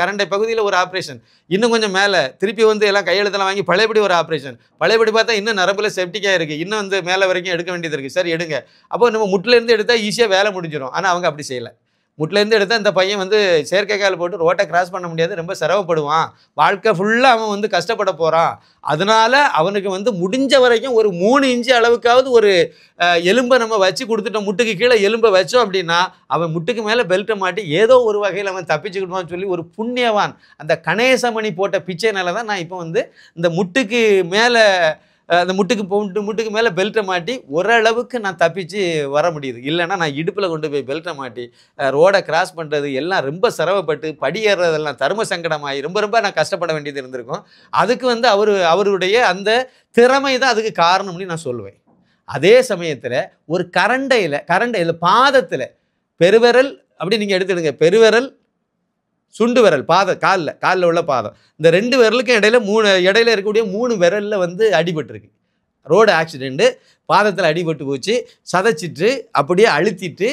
கரண்டை பகுதியில் ஒரு ஆப்ரேஷன், இன்னும் கொஞ்சம் மேலே திருப்பி வந்து எல்லாம் கையெழுத்தெல்லாம் வாங்கி பழையபடி ஒரு ஆப்ரேஷன். பழையபடி பார்த்தா இன்னும் நரம்பில் செப்டிக்காக இருக்குது, இன்னும் வந்து மேலே வரைக்கும் எடுக்க வேண்டியது இருக்குது. சரி எடுங்க. அப்போ நம்ம முட்டிலேருந்து எடுத்தால் ஈஸியாக வேலை முடிஞ்சிடும். ஆனால் அவங்க அப்படி செய்யலை. முட்டிலேருந்து எடுத்தால் இந்த பையன் வந்து செயற்கை கால் போட்டு ரோட்டை கிராஸ் பண்ண முடியாது, ரொம்ப சிரமப்படுவான், வாழ்க்கை ஃபுல்லாக அவன் வந்து கஷ்டப்பட போகிறான். அதனால அவனுக்கு வந்து முடிஞ்ச வரைக்கும் ஒரு 3 இன்ச்சு அளவுக்காவது ஒரு எலும்பை நம்ம வச்சு கொடுத்துட்டோம். முட்டுக்கு கீழே எலும்பை வச்சோம் அப்படின்னா அவன் முட்டுக்கு மேலே பெல்ட்டை மாட்டி ஏதோ ஒரு வகையில் அவன் தப்பிச்சுக்கிடுவான்னு சொல்லி ஒரு புண்ணியவான் அந்த கணேசமணி போட்ட பிச்சைனால தான் நான் இப்போ வந்து இந்த முட்டுக்கு மேலே அந்த முட்டுக்கு மேலே பெல்ட்டை மாட்டி ஓரளவுக்கு நான் தப்பிச்சு வர முடியுது. இல்லைன்னா நான் இடுப்பில் கொண்டு போய் பெல்ட்டை மாட்டி ரோடை கிராஸ் பண்ணுறது எல்லாம் ரொம்ப சிரமப்பட்டு படி ஏறுறதெல்லாம் தர்ம சங்கடமாகி ரொம்ப நான் கஷ்டப்பட வேண்டியது இருந்திருக்கும். அதுக்கு வந்து அவருடைய அந்த திறமை தான் அதுக்கு காரணம்னு நான் சொல்லுவேன். அதே சமயத்தில் ஒரு கரண்டையில் பாதத்தில் பெருவிரல் அப்படி நீங்கள் எடுத்துடுங்க, பெருவிரல் சுண்டு விரல் காலில் உள்ள பாதம், இந்த 2 விரலுக்கும் இடையில இருக்கக்கூடிய 3 விரலில் வந்து அடிபட்டிருக்கு. ரோடு ஆக்சிடெண்ட்டு, பாதத்தில் அடிபட்டு போச்சு, சதைச்சிட்டு அப்படியே அழுத்திட்டு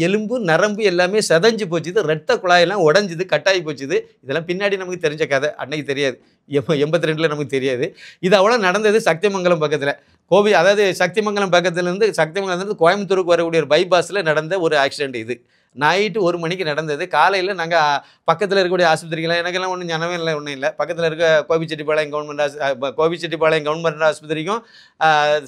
எலும்பு நரம்பு எல்லாமே செதஞ்சு போச்சுது, ரத்த குழாயெல்லாம் உடஞ்சிது, கட்டாயி போச்சுது. இதெல்லாம் பின்னாடி நமக்கு தெரிஞ்ச கதை, அன்னைக்கு தெரியாது. 82ல் நமக்கு தெரியாது. இது அவ்வளோ நடந்தது சக்திமங்கலம் பக்கத்தில். அதாவது சக்திமங்கலம் பக்கத்துலேருந்து கோயம்புத்தூருக்கு வரக்கூடிய ஒரு பைபாஸில் நடந்த ஒரு ஆக்சிடெண்ட். இது நைட்டு 1 மணிக்கு நடந்தது. காலையில் நாங்கள் பக்கத்தில் இருக்கக்கூடிய ஆஸ்பத்திரிக்கெல்லாம் எனக்கெல்லாம் ஒன்றும் ஞானமே ஒன்றும் இல்லை. பக்கத்தில் இருக்க கோபிச்செட்டிப்பாளையம் கவர்மெண்ட் ஆஸ்பத்திரிக்கும்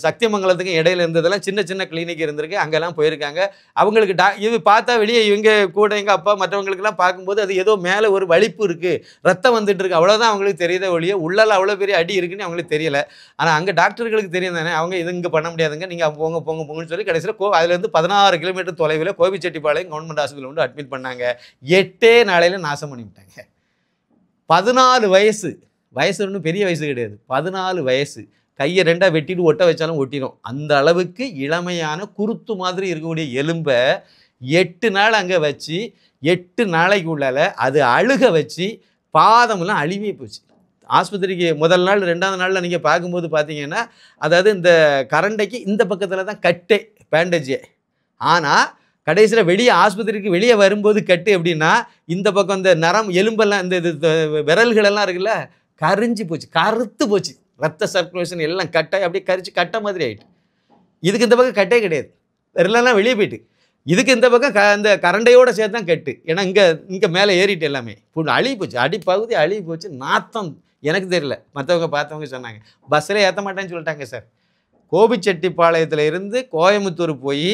சக்திமங்கலத்துக்கும் இடையில இருந்ததெல்லாம் சின்ன கிளினிக் இருந்திருக்கு. அங்கெல்லாம் போயிருக்காங்க. அவங்களுக்கு இது பார்த்தா வெளியே இவங்க கூட எங்கள் அப்பா மற்றவங்களுக்கெல்லாம் பார்க்கும்போது அது ஏதோ மேலே ஒரு வலிப்பு இருக்குது, ரத்தம் வந்துட்டு இருக்கு, அவ்வளோதான் அவங்களுக்கு தெரியுதே ஒழிய உள்ளால் அவ்வளோ பெரிய அடி இருக்குன்னு அவங்களுக்கு தெரியலை. ஆனால் அங்கே டாக்டர்களுக்கு தெரியும் தானே, அவங்க இது இங்கே பண்ண முடியாதுங்க, நீங்கள் போங்கன்னு சொல்லி கடைசியில் அதுலேருந்து 16 கிலோமீட்டர் தொலைவில் கோபிச்செட்டிப்பாளையம் கவர்மெண்ட் ஹாஸ்பிட்டல் வந்து அட்மிட் பண்ணாங்க. 8 நாளையில் நாசம் பண்ணிவிட்டாங்க. 14 வயசு ஒன்றும் பெரிய வயசு கிடையாது, 14 வயசு. கையை 2ஆக வெட்டிட்டு ஒட்ட வச்சாலும் ஒட்டிடும். அந்த அளவுக்கு இளமையான குருத்து மாதிரி இருக்கக்கூடிய எலும்பை 8 நாள் அங்கே வச்சு 8 நாளைக்கு உள்ளால அது அழுக வச்சு பாதமெல்லாம் அழுவி போச்சு. ஆஸ்பத்திரிக்கு முதல் நாள் 2ஆவது நாளில் நீங்கள் பார்க்கும்போது பார்த்தீங்கன்னா அதாவது இந்த கரண்டைக்கு இந்த பக்கத்தில் தான் கட்டே பேண்டேஜே. ஆனால் கடைசியில் ஆஸ்பத்திரிக்கு வெளியே வரும்போது கட்டு எப்படின்னா இந்த பக்கம் இந்த எலும்பெல்லாம் இந்த விரல்களெல்லாம் இருக்குல்ல கரிஞ்சு போச்சு, கருத்து போச்சு, ரத்த சர்க்குலேஷன் எல்லாம் கட்டாய் அப்படியே கரிச்சு கட்ட மாதிரி ஆகிட்டு. இதுக்கு இந்த பக்கம் கட்டே கிடையாது, விரலெல்லாம் வெளியே போயிட்டு. இதுக்கு இந்த பக்கம் அந்த கரண்டையோடு சேர்த்து தான் கட்டு. ஏன்னா இங்கே மேலே ஏறிட்டு எல்லாமே அழுகி போச்சு, அடிப்பகுதி அழுகி போச்சு. நாத்தம் எனக்கு தெரியல, மற்றவங்க பார்த்தவங்க சொன்னாங்க. பஸ்ஸில் ஏற்ற மாட்டேன்னு சொல்லிட்டாங்க சார். கோபிச்செட்டிப்பாளையத்தில் இருந்து கோயம்புத்தூர் போய்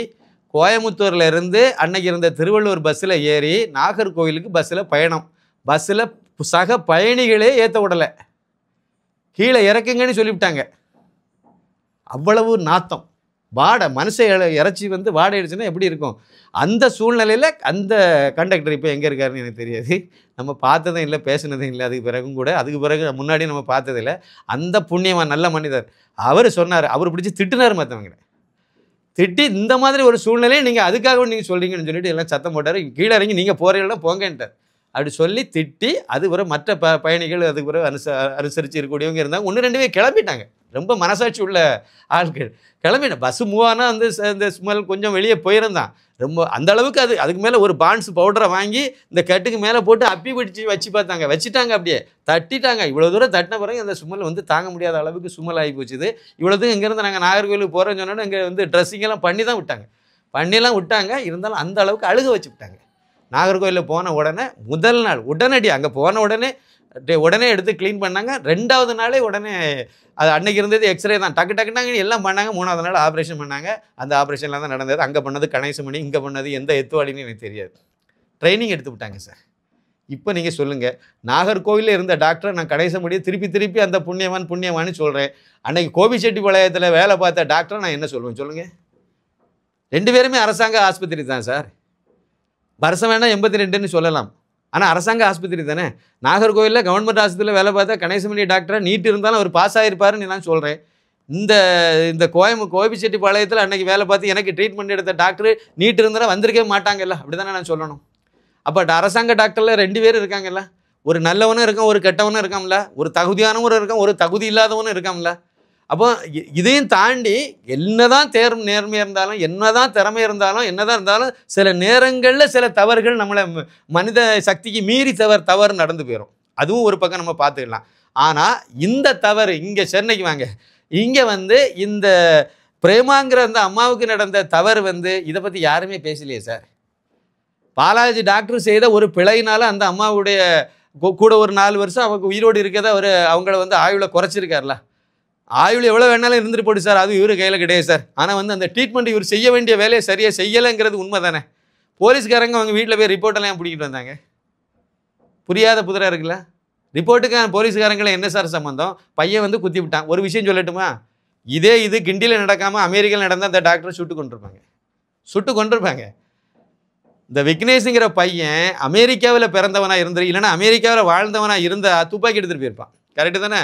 கோயம்புத்தூரில் இருந்து அன்னைக்கு இருந்த திருவள்ளூர் பஸ்ஸில் ஏறி நாகர்கோவிலுக்கு பஸ்ஸில் சக பயணிகளே ஏற்ற விடலை, கீழே இறக்குங்கன்னு சொல்லிவிட்டாங்க. அவ்வளவு நாத்தம், வாடை, மனுஷ இறைச்சி வந்து வாடை அடிச்சுன்னா எப்படி இருக்கும்? அந்த சூழ்நிலையில் அந்த கண்டக்டர் இப்போ எங்கே இருக்காருன்னு எனக்கு தெரியாது, நம்ம பார்த்ததும் இல்லை, பேசினதும் இல்லை. அதுக்கு பிறகு முன்னாடி நம்ம பார்த்ததில்லை. அந்த புண்ணியமாக நல்ல மனிதர் அவர் சொன்னார், அவர் பிடிச்சி திட்டுனார் மற்றவங்களை. திட்டி இந்த மாதிரி ஒரு சூழ்நிலையை நீங்கள் அதுக்காக நீங்கள் சொல்கிறீங்கன்னு சொல்லிட்டு எல்லாம் சத்தம் போட்டார். கீழே இறங்கி நீங்கள் போகிறீங்களா போங்கன்ட்டார். அப்படி சொல்லி திட்டி அது பிறகு மற்ற பயணிகள் அதுக்கு பிறகு அனுசரித்து இருக்கக்கூடியவங்க இருந்தாங்க. 1-2 பேர் கிளம்பிட்டாங்க. ரொம்ப மனசாட்சி உள்ள ஆட்கள் கிளம்பிட்டேன். பஸ்ஸு மூவ் ஆனால் வந்து இந்த ஸ்மெல் கொஞ்சம் வெளியே போயிருந்தான். ரொம்ப அந்த அளவுக்கு அதுக்கு மேலே ஒரு பான்ஸ் பவுடரை வாங்கி இந்த கட்டுக்கு மேலே போட்டு அப்பி பிடிச்சி வச்சுட்டாங்க, அப்படியே தட்டிட்டாங்க. இவ்வளோ தூரம் தட்டின பிறகு அந்த சுமல் வந்து தாங்க முடியாத அளவுக்கு சுமல் ஆகி போச்சுது. இவ்வளோதும் இங்கேருந்து நாங்கள் நாகர்கோவிலுக்கு போகிறோன்னு சொன்னோன்னா இங்கே வந்து ட்ரெஸ்ஸிங்கெல்லாம் பண்ணிலாம் விட்டாங்க. இருந்தாலும் அந்த அளவுக்கு அழுக வச்சு விட்டாங்க. நாகர்கோவிலில் போன உடனே முதல் நாள் உடனடி அங்கே போன உடனே எடுத்து க்ளீன் பண்ணாங்க. 2ஆவது நாளே உடனே அது அன்னைக்கு இருந்தது எக்ஸ்ரே தான், டக்குனாங்க எல்லாம் பண்ணாங்க. 3ஆவது நாள் ஆப்ரேஷன் பண்ணாங்க. அந்த ஆப்ரேஷன்லாம் தான் நடந்தது. அங்கே பண்ணது கணேசமணி, இங்கே பண்ணது எந்த எத்துவாளின்னு எனக்கு தெரியாது. ட்ரைனிங் எடுத்து விட்டாங்க சார். இப்போ நீங்கள் சொல்லுங்கள், நாகர்கோவிலில் இருந்த டாக்டரை நான் கடைசி முடிய திருப்பி அந்த புண்ணியவான்னு சொல்கிறேன். அன்னைக்கு கோபிச்செட்டிப்பாளையத்தில் வேலை பார்த்த டாக்டரை நான் என்ன சொல்லுவேன் சொல்லுங்கள்? 2 பேருமே அரசாங்க ஆஸ்பத்திரி தான் சார். வருஷம் வேணால் 82ன்னு சொல்லலாம், ஆனால் அரசாங்க ஆஸ்பத்திரி தானே. நாகர்கோவிலில் கவர்மெண்ட் ஆஸ்பத்திரியில் வேலை பார்த்தா கணேசமணி டாக்டரை நீட் இருந்தாலும் அவர் பாஸ் ஆகிருப்பாருன்னு நான் சொல்கிறேன். இந்த கோபிச்செட்டிப்பாளையத்தில் அன்னைக்கு வேலை பார்த்து எனக்கு ட்ரீட்மெண்ட் எடுத்த டாக்டர் நீட் இருந்தாலும் வந்திருக்கவே மாட்டாங்கல்ல, அப்படி தானே நான் சொல்லணும். அப்போ அரசாங்க டாக்டரில் 2 பேர் இருக்காங்கல்ல, ஒரு நல்லவனும் இருக்கான், ஒரு கெட்டவனும் இருக்கான்ல, ஒரு தகுதியானவரும் இருக்கான், ஒரு தகுதி இல்லாதவனும் இருக்கான்ல. அப்போ இதையும் தாண்டி என்னதான் நேர்மையாக இருந்தாலும், என்னதான் திறமை இருந்தாலும், என்னதான் இருந்தாலும் சில நேரங்களில் சில தவறுகள் நம்மளை மனித சக்திக்கு மீறி தவறு நடந்து போயிடும். அதுவும் ஒரு பக்கம் நம்ம பார்த்துக்கலாம். ஆனால் இந்த தவறு இங்கே சென்னைக்கு வாங்க, இங்கே இந்த பிரேமாங்கிற அந்த அம்மாவுக்கு நடந்த தவறு இதை பற்றி யாருமே பேசலையே சார். பாலாஜி டாக்டர் செய்த ஒரு பிழையினால அந்த அம்மாவுடைய கூட ஒரு 4 வருஷம் அவங்க உயிரோடு இருக்கிறத அவங்கள ஆயுளை குறைச்சிருக்காருல. ஆயுள் எவ்வளோ வேணாலும் இருந்துட்டு போட்டு சார், அது இவர் கையில் கிடையாது சார். ஆனால் அந்த ட்ரீட்மெண்ட் இவர் செய்ய வேண்டிய வேலையை சரியாக செய்யலைங்கிறது உண்மை தானே. போலீஸ்காரங்க அவங்க வீட்டில் போய் ரிப்போர்ட்டெல்லாம் பிடிக்கிட்டு வந்தாங்க. புரியாத புதிராக இருக்குல்ல. ரிப்போர்ட்டுக்கு போலீஸ்காரங்களை என்ன சார் சம்மந்தம்? பையன் குத்தி விட்டான். ஒரு விஷயம் சொல்லட்டுமா, இது கிண்டியில் நடக்காமல் அமெரிக்காவில் நடந்தால் அந்த டாக்டரை சுட்டு கொண்டிருப்பாங்க. இந்த விக்னேஷுங்கிற பையன் அமெரிக்காவில் பிறந்தவனாக இருந்து, இல்லைன்னா அமெரிக்காவில் வாழ்ந்தவனாக இருந்த துப்பாக்கி எடுத்துகிட்டு போயிருப்பான். கரெக்டு தானே?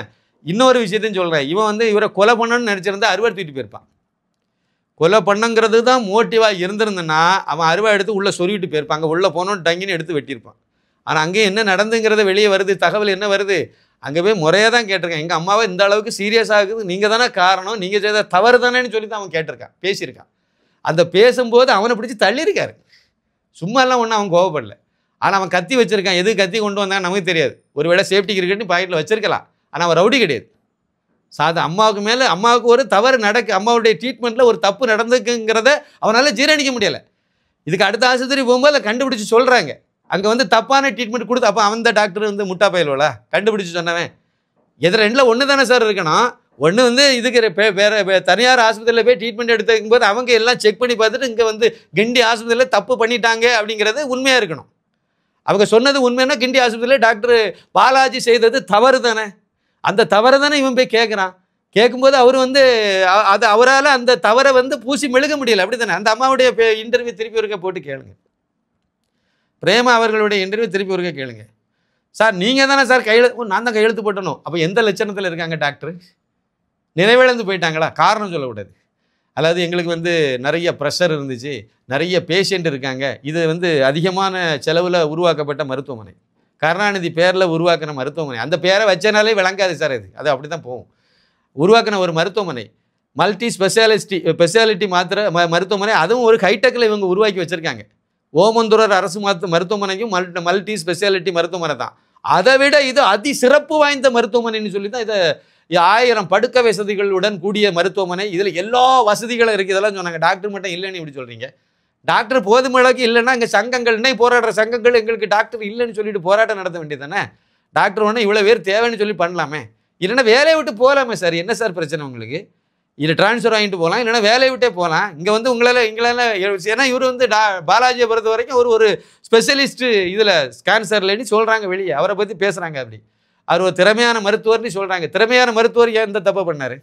இன்னொரு விஷயத்தையும் சொல்கிறேன், இவரை கொலை பண்ணணும்னு நினச்சிருந்தா அறுவை தூக்கிட்டு போயிருப்பான். கொலை பண்ணுங்கிறது தான் மோட்டிவாக இருந்திருந்தேன்னா அவன் அறுவை எடுத்து உள்ளே சொருவிட்டு போயிருப்பாங்க. உள்ளே போனோன்னு டங்கின்னு எடுத்து வெட்டியிருப்பான். ஆனால் அங்கே என்ன நடந்துங்கிறத வெளியே வருது, தகவல் என்ன வருது, அங்கே போய் முறையாக தான் கேட்டிருக்கேன். எங்கள் அம்மாவை இந்த அளவுக்கு சீரியஸ் ஆகுது, நீங்கள் தானே காரணம், நீங்கள் செய்த தவறு தானேன்னு சொல்லி தான் அவன் கேட்டிருக்கான், பேசியிருக்கான். அந்த பேசும்போது அவனை பிடிச்சி தள்ளியிருக்காரு. சும்மாலாம் ஒன்றும் அவன் கோவப்படல. ஆனால் அவன் கத்தி வச்சுருக்கான். எது கத்தி கொண்டு வந்தாங்க நமக்கு தெரியாது. ஒருவேளை சேஃப்டிக்கு இருக்குன்னு பாக்கெட்டில் வச்சிருக்கலாம். ஆனால் அவன் ரவுடி கிடையாது. அம்மாவுக்கு மேலே அம்மாவுக்கு ஒரு தவறு அம்மாவுடைய ட்ரீட்மெண்ட்டில் ஒரு தப்பு நடந்துக்குங்கிறத அவனால் ஜீரணிக்க முடியலை. இதுக்கு அடுத்த ஆஸ்பத்திரி போகும்போது அதை கண்டுபிடிச்சி சொல்கிறாங்க. அங்கே தப்பான ட்ரீட்மெண்ட் கொடுத்து, அப்போ அந்த டாக்டர் முட்டா பயிலோல கண்டுபிடிச்சி சொன்னவன். எது ரெண்டில் ஒன்று தானே சார் இருக்கணும். ஒன்று இதுக்கு வேறு தனியார் ஆஸ்பத்திரியில் போய் ட்ரீட்மெண்ட் எடுத்துக்கும் போது அவங்க எல்லாம் செக் பண்ணி பார்த்துட்டு இங்கே கிண்டி ஆஸ்பத்திரியில் தப்பு பண்ணிட்டாங்க அப்படிங்கிறது உண்மையாக இருக்கணும். அவங்க சொன்னது உண்மைன்னா கிண்டி ஆஸ்பத்திரியில் டாக்டர் பாலாஜி செய்தது தவறு தானே. அந்த தவறை தானே இவன் போய் கேட்குறான். கேட்கும்போது அவர் அது அவரால் அந்த தவறை பூசி மெழுக முடியலை, அப்படி தானே. அந்த அம்மாவுடைய இன்டர்வியூ திருப்பி ஒருக்க போட்டு கேளுங்க. பிரேமா அவர்களுடைய இன்டர்வியூ திருப்பி ஒருக்க கேளுங்க. சார் நீங்கள் தானே சார் நான் தான் கையெழுத்து போட்டணும். அப்போ எந்த லட்சணத்தில் இருக்காங்க டாக்டர்? நிறைவிழந்து போயிட்டாங்களா? காரணம் சொல்லக்கூடாது. அதாவது எங்களுக்கு நிறைய ப்ரெஷர் இருந்துச்சு, நிறைய பேஷண்ட் இருக்காங்க, இது அதிகமான செலவில் உருவாக்கப்பட்ட மருத்துவமனை, கருணாநிதி பேரில் உருவாக்கின மருத்துவமனை. அந்த பேரை வச்சனாலே விளங்காது சார். அது அப்படி தான் போகும். உருவாக்கின ஒரு மருத்துவமனை, மல்டி ஸ்பெஷாலிட்டி மருத்துவமனை, அதுவும் ஒரு ஹைடெக்கில் இவங்க உருவாக்கி வச்சுருக்காங்க. ஓமந்தூரர் அரசு மருத்துவமனைக்கும் மல்டி ஸ்பெஷாலிட்டி மருத்துவமனை தான். அதை விட இது அதி சிறப்பு வாய்ந்த மருத்துவமனைன்னு சொல்லி தான் இதை 1000 படுக்க வசதிகளுடன் கூடிய மருத்துவமனை, இதில் எல்லா வசதிகளும் இருக்குது, இதெல்லாம் சொன்னாங்க. டாக்டர் மட்டும் இல்லைன்னு இப்படி சொல்கிறீங்க. டாக்டர் போதும் அளவுக்கு இல்லைன்னா இங்கே சங்கங்கள், இன்னைக்கு போராடுற சங்கங்கள் எங்களுக்கு டாக்டர் இல்லைன்னு சொல்லிட்டு போராட்டம் நடத்த வேண்டியது தானே. டாக்டர் ஒன்று இவ்வளோ பேர் தேவைன்னு சொல்லி பண்ணலாமே. இல்லைன்னா வேலையை விட்டு போகலாமே சார். என்ன சார் பிரச்சனை உங்களுக்கு? இல்லை ட்ரான்ஸ்ஃபர் வாங்கிட்டு போகலாம், இல்லைன்னா வேலையை விட்டே போகலாம். இங்கே உங்களால் ஏன்னா இவர் பாலாஜியை பொறுத்த வரைக்கும் ஒரு ஸ்பெஷலிஸ்ட்டு இதில் கேன்சர்லன்னு சொல்கிறாங்க, வெளியே அவரை பற்றி பேசுகிறாங்க. அப்படி அவர் ஒரு திறமையான மருத்துவர்னு சொல்கிறாங்க. திறமையான மருத்துவர் ஏன் இந்த தப்பை பண்ணார்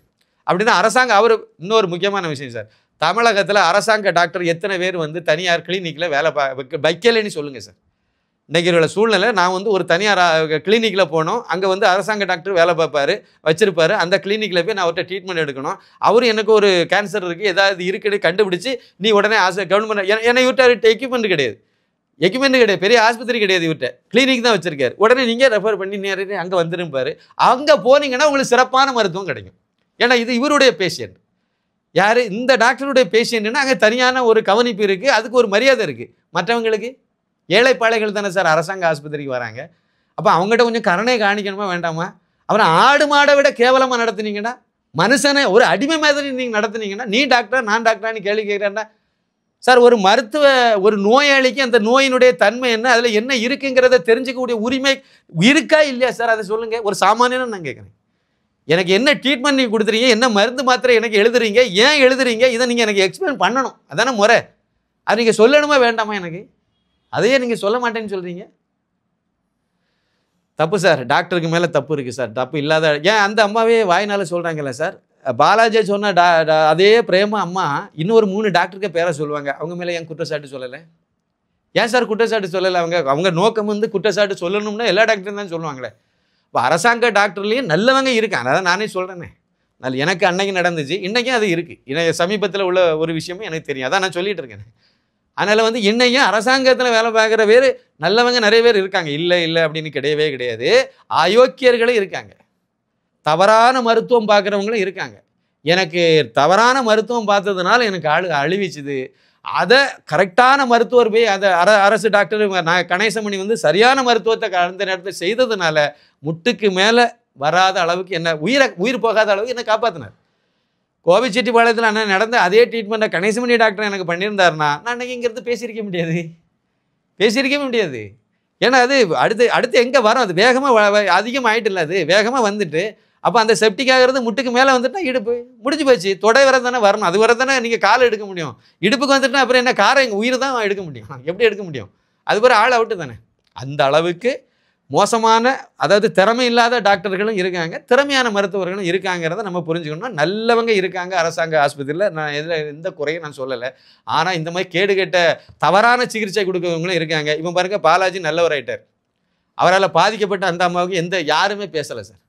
அப்படின்னா அரசாங்கம். அவர் இன்னொரு முக்கியமான விஷயம் சார், தமிழகத்தில் அரசாங்க டாக்டர் எத்தனை பேர் தனியார் கிளினிக்கில் வேலை வைக்கலைன்னு சொல்லுங்கள் சார். இன்றைக்கி உள்ள சூழ்நிலை, நான் ஒரு தனியார் கிளினிக்கில் போனோம், அங்கே அரசாங்க டாக்டர் வேலை பார்ப்பார், வச்சுருப்பார். அந்த கிளினிக்கில் போய் நான் அவர்கிட்ட ட்ரீட்மெண்ட் எடுக்கணும். அவர் எனக்கு ஒரு கேன்சர் இருக்குது, ஏதாவது இருக்குன்னு கண்டுபிடிச்சி நீ உடனே கவர்மெண்ட் ஏன்னா இவர்கிட்ட எக்யூப்மெண்ட் கிடையாது, பெரிய ஆஸ்பத்திரி கிடையாது, இவர்கிட்ட கிளினிக் தான் வச்சுருக்காரு. உடனே நீங்கள் ரெஃபர் பண்ணி நேரடி அங்கே வந்துருப்பார். அங்கே போனீங்கன்னா உங்களுக்கு சிறப்பான மருத்துவம் கிடைக்கும். ஏன்னா இது இவருடைய பேஷண்ட். யார்? இந்த டாக்டருடைய பேஷண்ட்னா அங்கே தனியான ஒரு கவனிப்பு இருக்குது, அதுக்கு ஒரு மரியாதை இருக்குது. மற்றவங்களுக்கு ஏழைப்பாளைகள் தானே சார் அரசாங்க ஆஸ்பத்திரிக்கு வராங்க. அப்போ அவங்ககிட்ட கொஞ்சம் கருணை காணிக்கணுமா வேண்டாமா? அப்புறம் ஆடு மாடை விட கேவலமாக நடத்துனீங்கன்னா, மனுஷனை ஒரு அடிமை மாதிரி நீங்கள் நடத்துனீங்கன்னா, நீ டாக்டர் நான் டாக்டரான்னு கேள்வி கேட்குறேன்டா சார். ஒரு நோயாளிக்கு அந்த நோயினுடைய தன்மை என்ன, அதில் என்ன இருக்குங்கிறத தெரிஞ்சுக்கக்கூடிய உரிமை இருக்கா இல்லையா சார்? அதை சொல்லுங்கள். ஒரு சாமானியன்னு நான் கேட்குறேன். எனக்கு என்ன ட்ரீட்மெண்ட் நீங்கள் கொடுத்துறீங்க, என்ன மருந்து மாத்திரை எனக்கு எழுதுறீங்க, ஏன் எழுதுறீங்க, இதை நீங்கள் எனக்கு எக்ஸ்பிளைன் பண்ணணும். அதானே முறை. அது நீங்கள் சொல்லணுமா வேண்டாமா? எனக்கு அதையே நீங்கள் சொல்ல மாட்டேன்னு சொல்கிறீங்க. தப்பு சார். டாக்டருக்கு மேலே தப்பு இருக்குது சார். தப்பு இல்லாத ஏன் அந்த அம்மாவே வாயினால சொல்கிறாங்கல்ல சார். பாலாஜியை சொன்ன அதே பிரேமா அம்மா இன்னொரு 3 டாக்டருக்கு பேரை சொல்லுவாங்க. அவங்க மேலே ஏன் குற்றச்சாட்டு சொல்லலை? ஏன் சார் குற்றச்சாட்டு சொல்லலை? அவங்க நோக்கம் வந்து குற்றச்சாட்டு சொல்லணும்னா எல்லா டாக்டரும் தான் சொல்லுவாங்களே. இப்போ அரசாங்க டாக்டர்லேயும் நல்லவங்க இருக்காங்க. அதான் நானே சொல்கிறேனே. எனக்கு அன்னைக்கு நடந்துச்சு, இன்றைக்கும் அது இருக்குது. சமீபத்தில் உள்ள ஒரு விஷயமும் எனக்கு தெரியும். அதான் நான் சொல்லிகிட்டு இருக்கேன். அதனால் வந்து இன்னையும் அரசாங்கத்தில் வேலை பார்க்குற பேர் நல்லவங்க நிறைய பேர் இருக்காங்க. இல்லை இல்லை அப்படின்னு கிடையவே கிடையாது. அயோக்கியர்களும் இருக்காங்க. தவறான மருத்துவம் பார்க்குறவங்களும் இருக்காங்க. எனக்கு தவறான மருத்துவம் பார்த்ததுனால எனக்கு அழிவிச்சுது. அதை கரெக்டான மருத்துவர் போய் அதை அரசு டாக்டர் கணேசமணி வந்து சரியான மருத்துவத்தை அந்த நேரத்தில் செய்ததுனால முட்டுக்கு மேலே வராத அளவுக்கு என்ன உயிர் போகாத அளவுக்கு என்ன காப்பாற்றினார். கோபிச்செட்டிப்பாளையத்தில் அண்ணன் நடந்த அதே ட்ரீட்மெண்ட்டை கணேசமணி டாக்டர் எனக்கு பண்ணியிருந்தாருன்னா நான் அன்றைக்கி இங்கேருந்து பேசியிருக்கவே முடியாது. ஏன்னா அது அடுத்து எங்கே வரும்? அது வேகமாக அதிகமாகிட்டு இல்லை, அது வேகமாக வந்துட்டு அப்போ அந்த செப்டிக் ஆகிறது முட்டுக்கு மேலே வந்துட்டா இடுப்பு முடிஞ்சு போச்சு. தொடை வர தானே வரணும். அது வர தானே நீங்கள் காலை எடுக்க முடியும். இடுப்புக்கு வந்துட்டுனா அப்புறம் என்ன காரை எங்கள் உயிர் தான் எடுக்க முடியும். எப்படி எடுக்க முடியும்? அது பிறகு ஆள் அவுட்டு தானே. அந்த அளவுக்கு மோசமான, அதாவது திறமை இல்லாத டாக்டர்களும் இருக்காங்க, திறமையான மருத்துவர்களும் இருக்காங்கிறத நம்ம புரிஞ்சுக்கணும். நல்லவங்க இருக்காங்க அரசாங்க ஆஸ்பத்திரியில். நான் எந்த குறையும் நான் சொல்லலை. ஆனால் இந்த மாதிரி கேடுகெட்ட தவறான சிகிச்சை கொடுக்குறவங்களும் இருக்காங்க. இப்போ பாருங்க, பாலாஜி நல்லவர் ஆயிட்டார். அவரால் பாதிக்கப்பட்ட அந்த அம்மாவுக்கு யாருமே பேசலை சார்.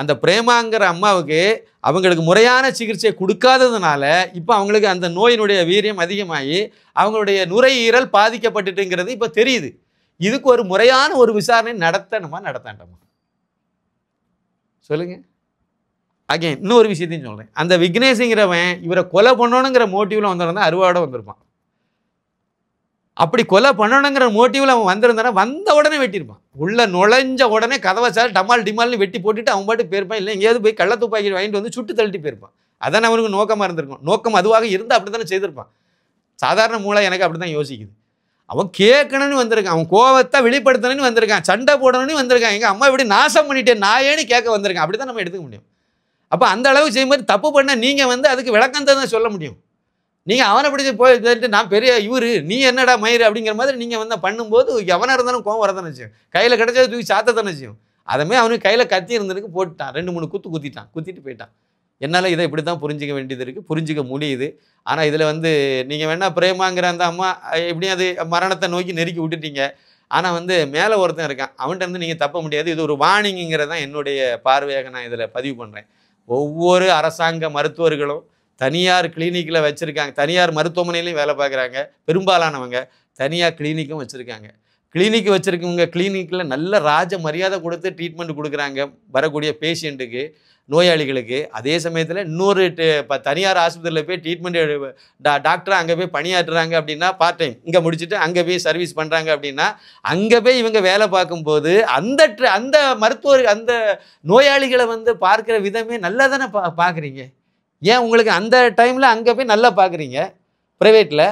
அந்த பிரேமாங்கிற அம்மாவுக்கு அவங்களுக்கு முறையான சிகிச்சை கொடுக்காததுனால இப்போ அவங்களுக்கு அந்த நோயினுடைய வீரியம் அதிகமாகி அவங்களுடைய நுரையீரல் பாதிக்கப்பட்டுட்டுங்கிறது இப்போ தெரியுது. இதுக்கு ஒரு முறையான ஒரு விசாரணை நடத்தாண்டமா சொல்லுங்க. அகைன் இன்னொரு விஷயத்தையும் சொல்கிறேன். அந்த விக்னேஷுங்கிறவன் இவரை கொலை பண்ணணுங்கிற மோட்டிவில் வந்திருந்தா அருவாவோட வந்திருப்பான். அப்படி கொலை பண்ணணுங்கிற மோட்டிவில் அவன் வந்திருந்தானா வந்த உடனே வெட்டியிருப்பான். உள்ள நுழைஞ்ச உடனே கதவை சார் டமால் டிமால்னு வெட்டி போட்டுட்டு அவன் பாட்டு போயிருப்பான். இல்லை எங்கேயாவது போய் கள்ள துப்பாக்கி வாங்கிட்டு வந்து சுட்டு தள்ளிட்டு போயிருப்பான். அதான் அவனுக்கு நோக்கமாக இருந்திருக்கும். நோக்கம் அதுவாக இருந்தால் அப்படி தானே செய்திருப்பான். சாதாரண மூளை எனக்கு அப்படி தான் யோசிக்குது. அவன் கேட்கணும்னு வந்திருக்கான். அவன் கோவத்தை வெளிப்படுத்தணும்னு வந்திருக்கான். சண்டை போடணும்னு வந்திருக்கான். எங்கள் அம்மா இப்படி நாசம் பண்ணிட்டேன் நான் ஏன்னு கேட்க வந்திருக்கான். அப்படி தான் நம்ம எடுத்துக்க முடியும். அப்போ அந்த அளவுக்கு செய்யும்போது தப்பு பண்ண நீங்கள் வந்து அதுக்கு விளக்கம் தான் சொல்ல முடியும். நீங்கள் அவனை பிடிச்சி போயிட்டு நான் பெரிய இவரு நீ என்னடா மயிறு அப்படிங்கிற மாதிரி நீங்கள் வந்து பண்ணும்போது எவனாக இருந்தாலும் கோவம் வரதானே செய்யும். கையில் கிடச்சது தூக்கி சாத்தத்தானே செய்யும். அதமே அவனுக்கு கையில் கத்தி இருந்ததுக்கு போட்டுட்டான். 2-3 குத்திட்டு போயிட்டான். என்னால் இதை இப்படி தான் புரிஞ்சிக்க வேண்டியது இருக்குது, புரிஞ்சிக்க முடியுது. ஆனால் இதில் வந்து நீங்கள் வேணால் பிரேமாங்கிற அந்த அம்மா எப்படியும் அது மரணத்தை நோக்கி நெருக்கி விட்டுட்டீங்க. ஆனால் வந்து மேலே ஒருத்தன் இருக்கான், அவன்கிட்ட இருந்து நீங்கள் தப்ப முடியாது. இது ஒரு வார்னிங்கிறதான் என்னுடைய பார்வையாக நான் இதில் பதிவு பண்ணுறேன். ஒவ்வொரு அரசாங்க மருத்துவர்களும் தனியார் கிளினிக்கில் வச்சுருக்காங்க. தனியார் மருத்துவமனையிலையும் வேலை பார்க்குறாங்க. பெரும்பாலானவங்க தனியார் கிளினிக்கும் வச்சுருக்காங்க. கிளினிக் வச்சுருக்கவங்க கிளினிக்கில் நல்ல ராஜ மரியாதை கொடுத்து ட்ரீட்மெண்ட் கொடுக்குறாங்க வரக்கூடிய பேஷண்ட்டுக்கு, நோயாளிகளுக்கு. அதே சமயத்தில் இன்னொரு தனியார் ஆஸ்பத்திரியில் போய் ட்ரீட்மெண்ட் டாக்டரை அங்கே போய் பணியாற்றுறாங்க அப்படின்னா, பார்ட் டைம் இங்கே முடிச்சுட்டு அங்கே போய் சர்வீஸ் பண்ணுறாங்க அப்படின்னா, அங்கே போய் இவங்க வேலை பார்க்கும்போது அந்த மருத்துவர் அந்த நோயாளிகளை வந்து பார்க்குற விதமே நல்லா தானே பார்க்குறீங்க. ஏன் உங்களுக்கு அந்த டைமில் அங்கே போய் நல்லா பார்க்குறீங்க ப்ரைவேட்டில்,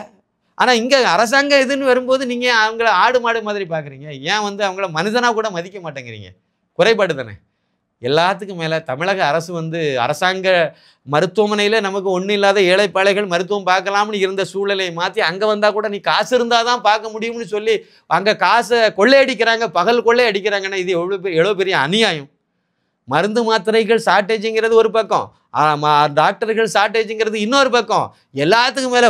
ஆனால் இங்கே அரசாங்க இதுன்னு வரும்போது நீங்கள் அவங்கள ஆடு மாடு மாதிரி பார்க்குறீங்க. ஏன் வந்து அவங்கள மனிதனாக கூட மதிக்க மாட்டேங்கிறீங்க? குறைபாடு தானே. எல்லாத்துக்கும் மேலே தமிழக அரசு வந்து அரசாங்க மருத்துவமனையில் நமக்கு ஒன்றும் இல்லாத ஏழைப்பாளைகள் மருத்துவம் பார்க்கலாம்னு இருந்த சூழ்நிலையை மாற்றி அங்கே வந்தால் கூட நீ காசு இருந்தால் தான் பார்க்க முடியும்னு சொல்லி அங்கே காசை கொள்ளையடிக்கிறாங்க, பகல் கொள்ளை அடிக்கிறாங்கன்னா இது எவ்வளோ பெரிய அநியாயம். மருந்து மாத்திரைகள் ஷார்ட்டேஜுங்கிறது ஒரு பக்கம், டாக்டர்கள் ஷார்ட்டேஜுங்கிறது இன்னொரு பக்கம். எல்லாத்துக்கும் மேலே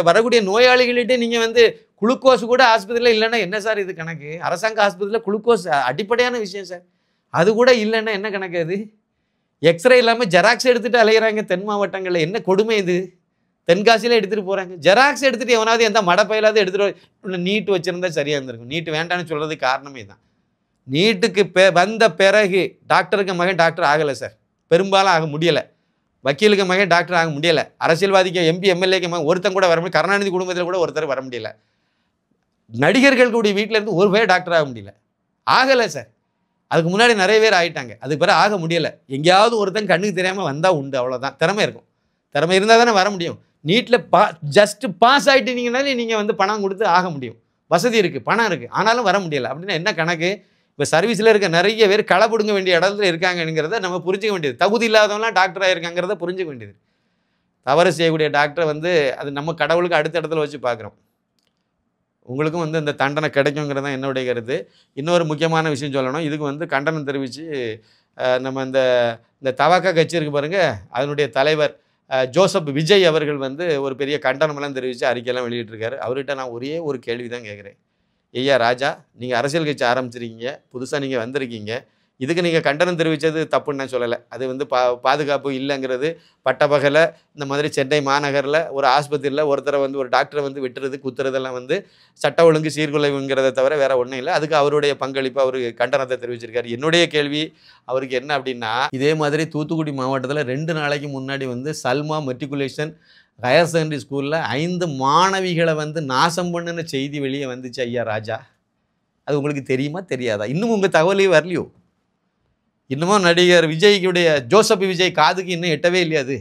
வரக்கூடிய நோயாளிகள்கிட்ட நீங்கள் வந்து குளுக்கோஸ் கூட ஆஸ்பத்திரியில் இல்லைன்னா என்ன சார் இது கணக்கு? அரசாங்க ஆஸ்பத்திரியில் குளுக்கோஸ் அடிப்படையான விஷயம் சார். அது கூட இல்லைன்னா என்ன கணக்கு? அது எக்ஸ்ரே இல்லாமல் ஜெராக்ஸ் எடுத்துகிட்டு அலைகிறாங்க தென் மாவட்டங்களில். என்ன கொடுமை இது? தென்காசியில் எடுத்துகிட்டு போகிறாங்க. ஜெராக்ஸ் எடுத்துகிட்டு எவனாவது எந்த மடப்பையிலாவது எடுத்துகிட்டு நீட்டு வச்சுருந்தா சரியாக இருந்திருக்கும். நீட்டு வேண்டான்னு சொல்கிறதுக்கு காரணமே தான். நீட்டுக்கு வந்த பிறகு டாக்டருக்கு மகன் டாக்டர் ஆகலை சார். பெரும்பாலும் ஆக முடியலை. வக்கீலுக்கு மகன் டாக்டர் ஆக முடியலை. அரசியல்வாதிக்கு எம்பி எம்எல்ஏக்கு மகன் ஒருத்தன் கூட வர முடியல. கருணாநிதி குடும்பத்தில் கூட ஒருத்தர் வர முடியல. நடிகர்களுடைய வீட்டில் இருந்து ஒரு பேர் டாக்டர் ஆக முடியல. ஆகலை சார். அதுக்கு முன்னாடி நிறைய பேர் ஆகிட்டாங்க. அதுக்கு பிறகு ஆக முடியலை. எங்கேயாவது ஒருத்தன் கண்ணுக்கு தெரியாமல் வந்தால் உண்டு, அவ்வளோதான். திறமை இருக்கும். திறமை இருந்தால் தானே வர முடியும். நீட்டில் ஜஸ்ட் பாஸ் ஆகிட்டீங்கனாலே நீங்கள் வந்து பணம் கொடுத்து ஆக முடியும். வசதி இருக்குது, பணம் இருக்குது, ஆனாலும் வர முடியலை. அப்படின்னா என்ன கணக்கு? இப்போ சர்வீஸில் இருக்க நிறைய பேர் களை பிடுங்க வேண்டிய இடத்துல இருக்காங்கங்கிறத நம்ம புரிஞ்சிக்க வேண்டியது. தகுதி இல்லாதவங்களாம் டாக்டராக இருக்காங்கிறத புரிஞ்சிக்க வேண்டியது. தவறு செய்யக்கூடிய டாக்டரை வந்து அது நம்ம கடவுளுக்கு அடுத்த இடத்துல வச்சு பார்க்குறோம். உங்களுக்கும் வந்து இந்த தண்டனை கிடைக்குங்கிறது தான் என்னுடைய கருத்து. இன்னொரு முக்கியமான விஷயம் சொல்லணும். இதுக்கு வந்து கண்டனம் தெரிவித்து நம்ம இந்த இந்த தவாக கட்சி இருக்குது பாருங்கள், அதனுடைய தலைவர் ஜோசப் விஜய் அவர்கள் வந்து ஒரு பெரிய கண்டனமெல்லாம் தெரிவித்து அறிக்கையெல்லாம் வெளியிட்டிருக்காரு. அவர்கிட்ட நான் ஒரே ஒரு கேள்வி தான் கேட்குறேன். ஐயா ராஜா, நீங்கள் அரசியல் கட்சி ஆரம்பிச்சிருக்கீங்க, புதுசாக நீங்கள் வந்திருக்கீங்க, இதுக்கு நீங்கள் கண்டனம் தெரிவித்தது தப்புன்னு நான் சொல்லலை. அது வந்து பாதுகாப்பு இல்லைங்கிறது பட்டப்பகல இந்த மாதிரி சென்னை மாநகரில் ஒரு ஆஸ்பத்திரியில் ஒருத்தரை வந்து ஒரு டாக்டரை வந்து வெட்டுறது குத்துறதெல்லாம் வந்து சட்ட ஒழுங்கு சீர்குலைவுங்கிறத தவிர வேறு ஒன்றும் இல்லை. அதுக்கு அவருடைய பங்களிப்பு அவர் கண்டனத்தை தெரிவிச்சிருக்காரு. என்னுடைய கேள்வி அவருக்கு என்ன அப்படின்னா, இதே மாதிரி தூத்துக்குடி மாவட்டத்தில் 2 நாளைக்கு முன்னாடி வந்து சல்மா மெட்ரிகுலேஷன் ஹையர் செகண்டரி ஸ்கூலில் 5 மாணவிகளை வந்து நாசம் பண்ணுன செய்தி வெளியே வந்துச்சு ஐயா ராஜா. அது உங்களுக்கு தெரியுமா தெரியாதா? இன்னும் உங்கள் தகவலே வரலையோ? இன்னமும் நடிகர் விஜய்க்குடைய ஜோசப் விஜய் காதுக்கு இன்னும் எட்டவே இல்லையா? அது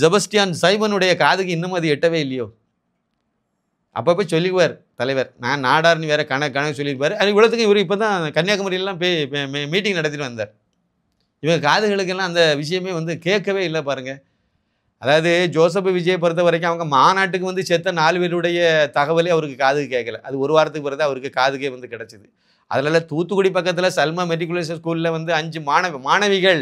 ஜெபஸ்டியான் சைமனுடைய காதுக்கு இன்னும் அது எட்டவே இல்லையோ? அப்பப்போ சொல்லிக்குவார் தலைவர், நான் நாடார்னு வேறு கணக்கு சொல்லியிருப்பார். அது இவ்வளோத்துக்கும் இவர் இப்போ தான் கன்னியாகுமரியிலாம் மீட்டிங் நடத்திட்டு வந்தார். இவங்க காதுகளுக்கெல்லாம் அந்த விஷயமே வந்து கேட்கவே இல்லை பாருங்கள். அதாவது ஜோசப் விஜயை பொறுத்த வரைக்கும் அவங்க மாநாட்டுக்கு வந்து செத்த 4 பேருடைய தகவலே அவருக்கு காதுக்கு கேட்கல. அது ஒரு வாரத்துக்கு பிறகு அவருக்கு காதுக்கே வந்து கிடச்சிது. அதனால் தூத்துக்குடி பக்கத்தில் சல்மா மெட்ரிகுலேஷன் ஸ்கூலில் வந்து 5 மாணவிகள்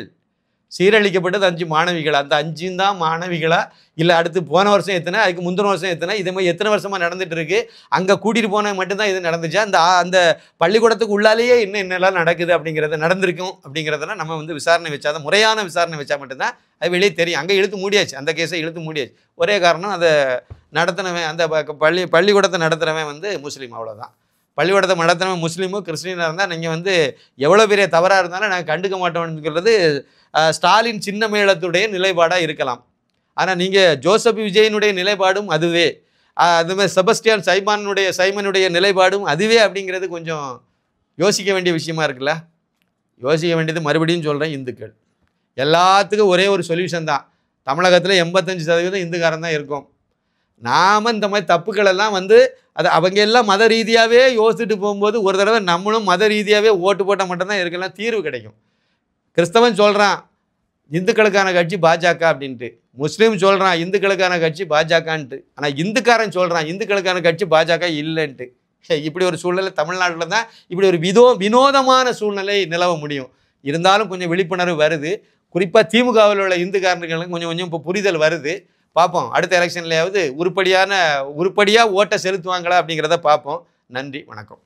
சீரழிக்கப்பட்டது. 5 மாணவிகள். அந்த 5 தான் மாணவிகளா இல்லை அடுத்து போன வருஷம் எத்தனை, அதுக்கு முந்தின வருஷம் எத்தனை, இதே மாதிரி எத்தனை வருஷமாக நடந்துகிட்டு இருக்குது? அங்கே கூட்டிகிட்டு போன மட்டும்தான் இது நடந்துச்சு. அந்த பள்ளிக்கூடத்துக்கு உள்ளாலேயே இன்னும் என்னெல்லாம் நடக்குது அப்படிங்கிறத நடந்திருக்கும் அப்படிங்கிறதெல்லாம் நம்ம வந்து விசாரணை வச்சா தான், முறையான விசாரணை வச்சா மட்டும்தான் அது வெளியே தெரியும். அங்கே இழுத்து மூடியாச்சு, அந்த கேஸை இழுத்து மூடியாச்சு. ஒரே காரணம், அதை நடத்தினவன் அந்த பள்ளிக்கூடத்தை நடத்துகிறவன் வந்து முஸ்லீம், அவ்வளோதான். பள்ளிக்கூடத்தை நடத்தினவன் முஸ்லீமோ கிறிஸ்டினாக இருந்தால் நீங்கள் வந்து எவ்வளோ பெரிய தவறாக இருந்தாலும் நாங்கள் கண்டுக்க மாட்டோம்ங்கிறது ஸ்டாலின் சின்ன மேளத்துடைய நிலைப்பாடாக இருக்கலாம். ஆனால் நீங்கள் ஜோசப் விஜயனுடைய நிலைப்பாடும் அதுவே, அதுமாதிரி செபஸ்டியான் சைமனுடைய நிலைப்பாடும் அதுவே அப்படிங்கிறது கொஞ்சம் யோசிக்க வேண்டிய விஷயமா இருக்குல்ல. யோசிக்க வேண்டியது, மறுபடியும் சொல்கிறேன், இந்துக்கள் எல்லாத்துக்கும் ஒரே ஒரு சொல்யூஷன் தான். தமிழகத்தில் 85% இந்துக்காரன் தான் இருக்கும். நாம் இந்த மாதிரி தப்புக்களெல்லாம் வந்து அது அவங்க எல்லாம் மத ரீதியாகவே யோசிச்சுட்டு போகும்போது ஒரு தடவை நம்மளும் மத ரீதியாகவே ஓட்டு போட்டால் மட்டும்தான் இருக்கலாம் தீர்வு கிடைக்கும். கிறிஸ்தவன் சொல்கிறான் இந்துக்களுக்கான கட்சி பாஜக அப்படின்ட்டு, முஸ்லீம் சொல்கிறான் இந்துக்களுக்கான கட்சி பாஜகன்ட்டு, ஆனால் இந்துக்காரன் சொல்கிறான் இந்துக்களுக்கான கட்சி பாஜக இல்லைன்ட்டு. இப்படி ஒரு சூழ்நிலை தமிழ்நாட்டில் தான் இப்படி ஒரு வினோதமான சூழ்நிலை நிலவ முடியும். இருந்தாலும் கொஞ்சம் விழிப்புணர்வு வருது. குறிப்பாக திமுகவில் உள்ள இந்துக்காரர்களுக்கு கொஞ்சம் கொஞ்சம் இப்போ புரிதல் வருது. பார்ப்போம், அடுத்த எலெக்ஷன்லையாவது உருப்படியாக ஓட்டை செலுத்துவாங்களா அப்படிங்கிறத பார்ப்போம். நன்றி, வணக்கம்.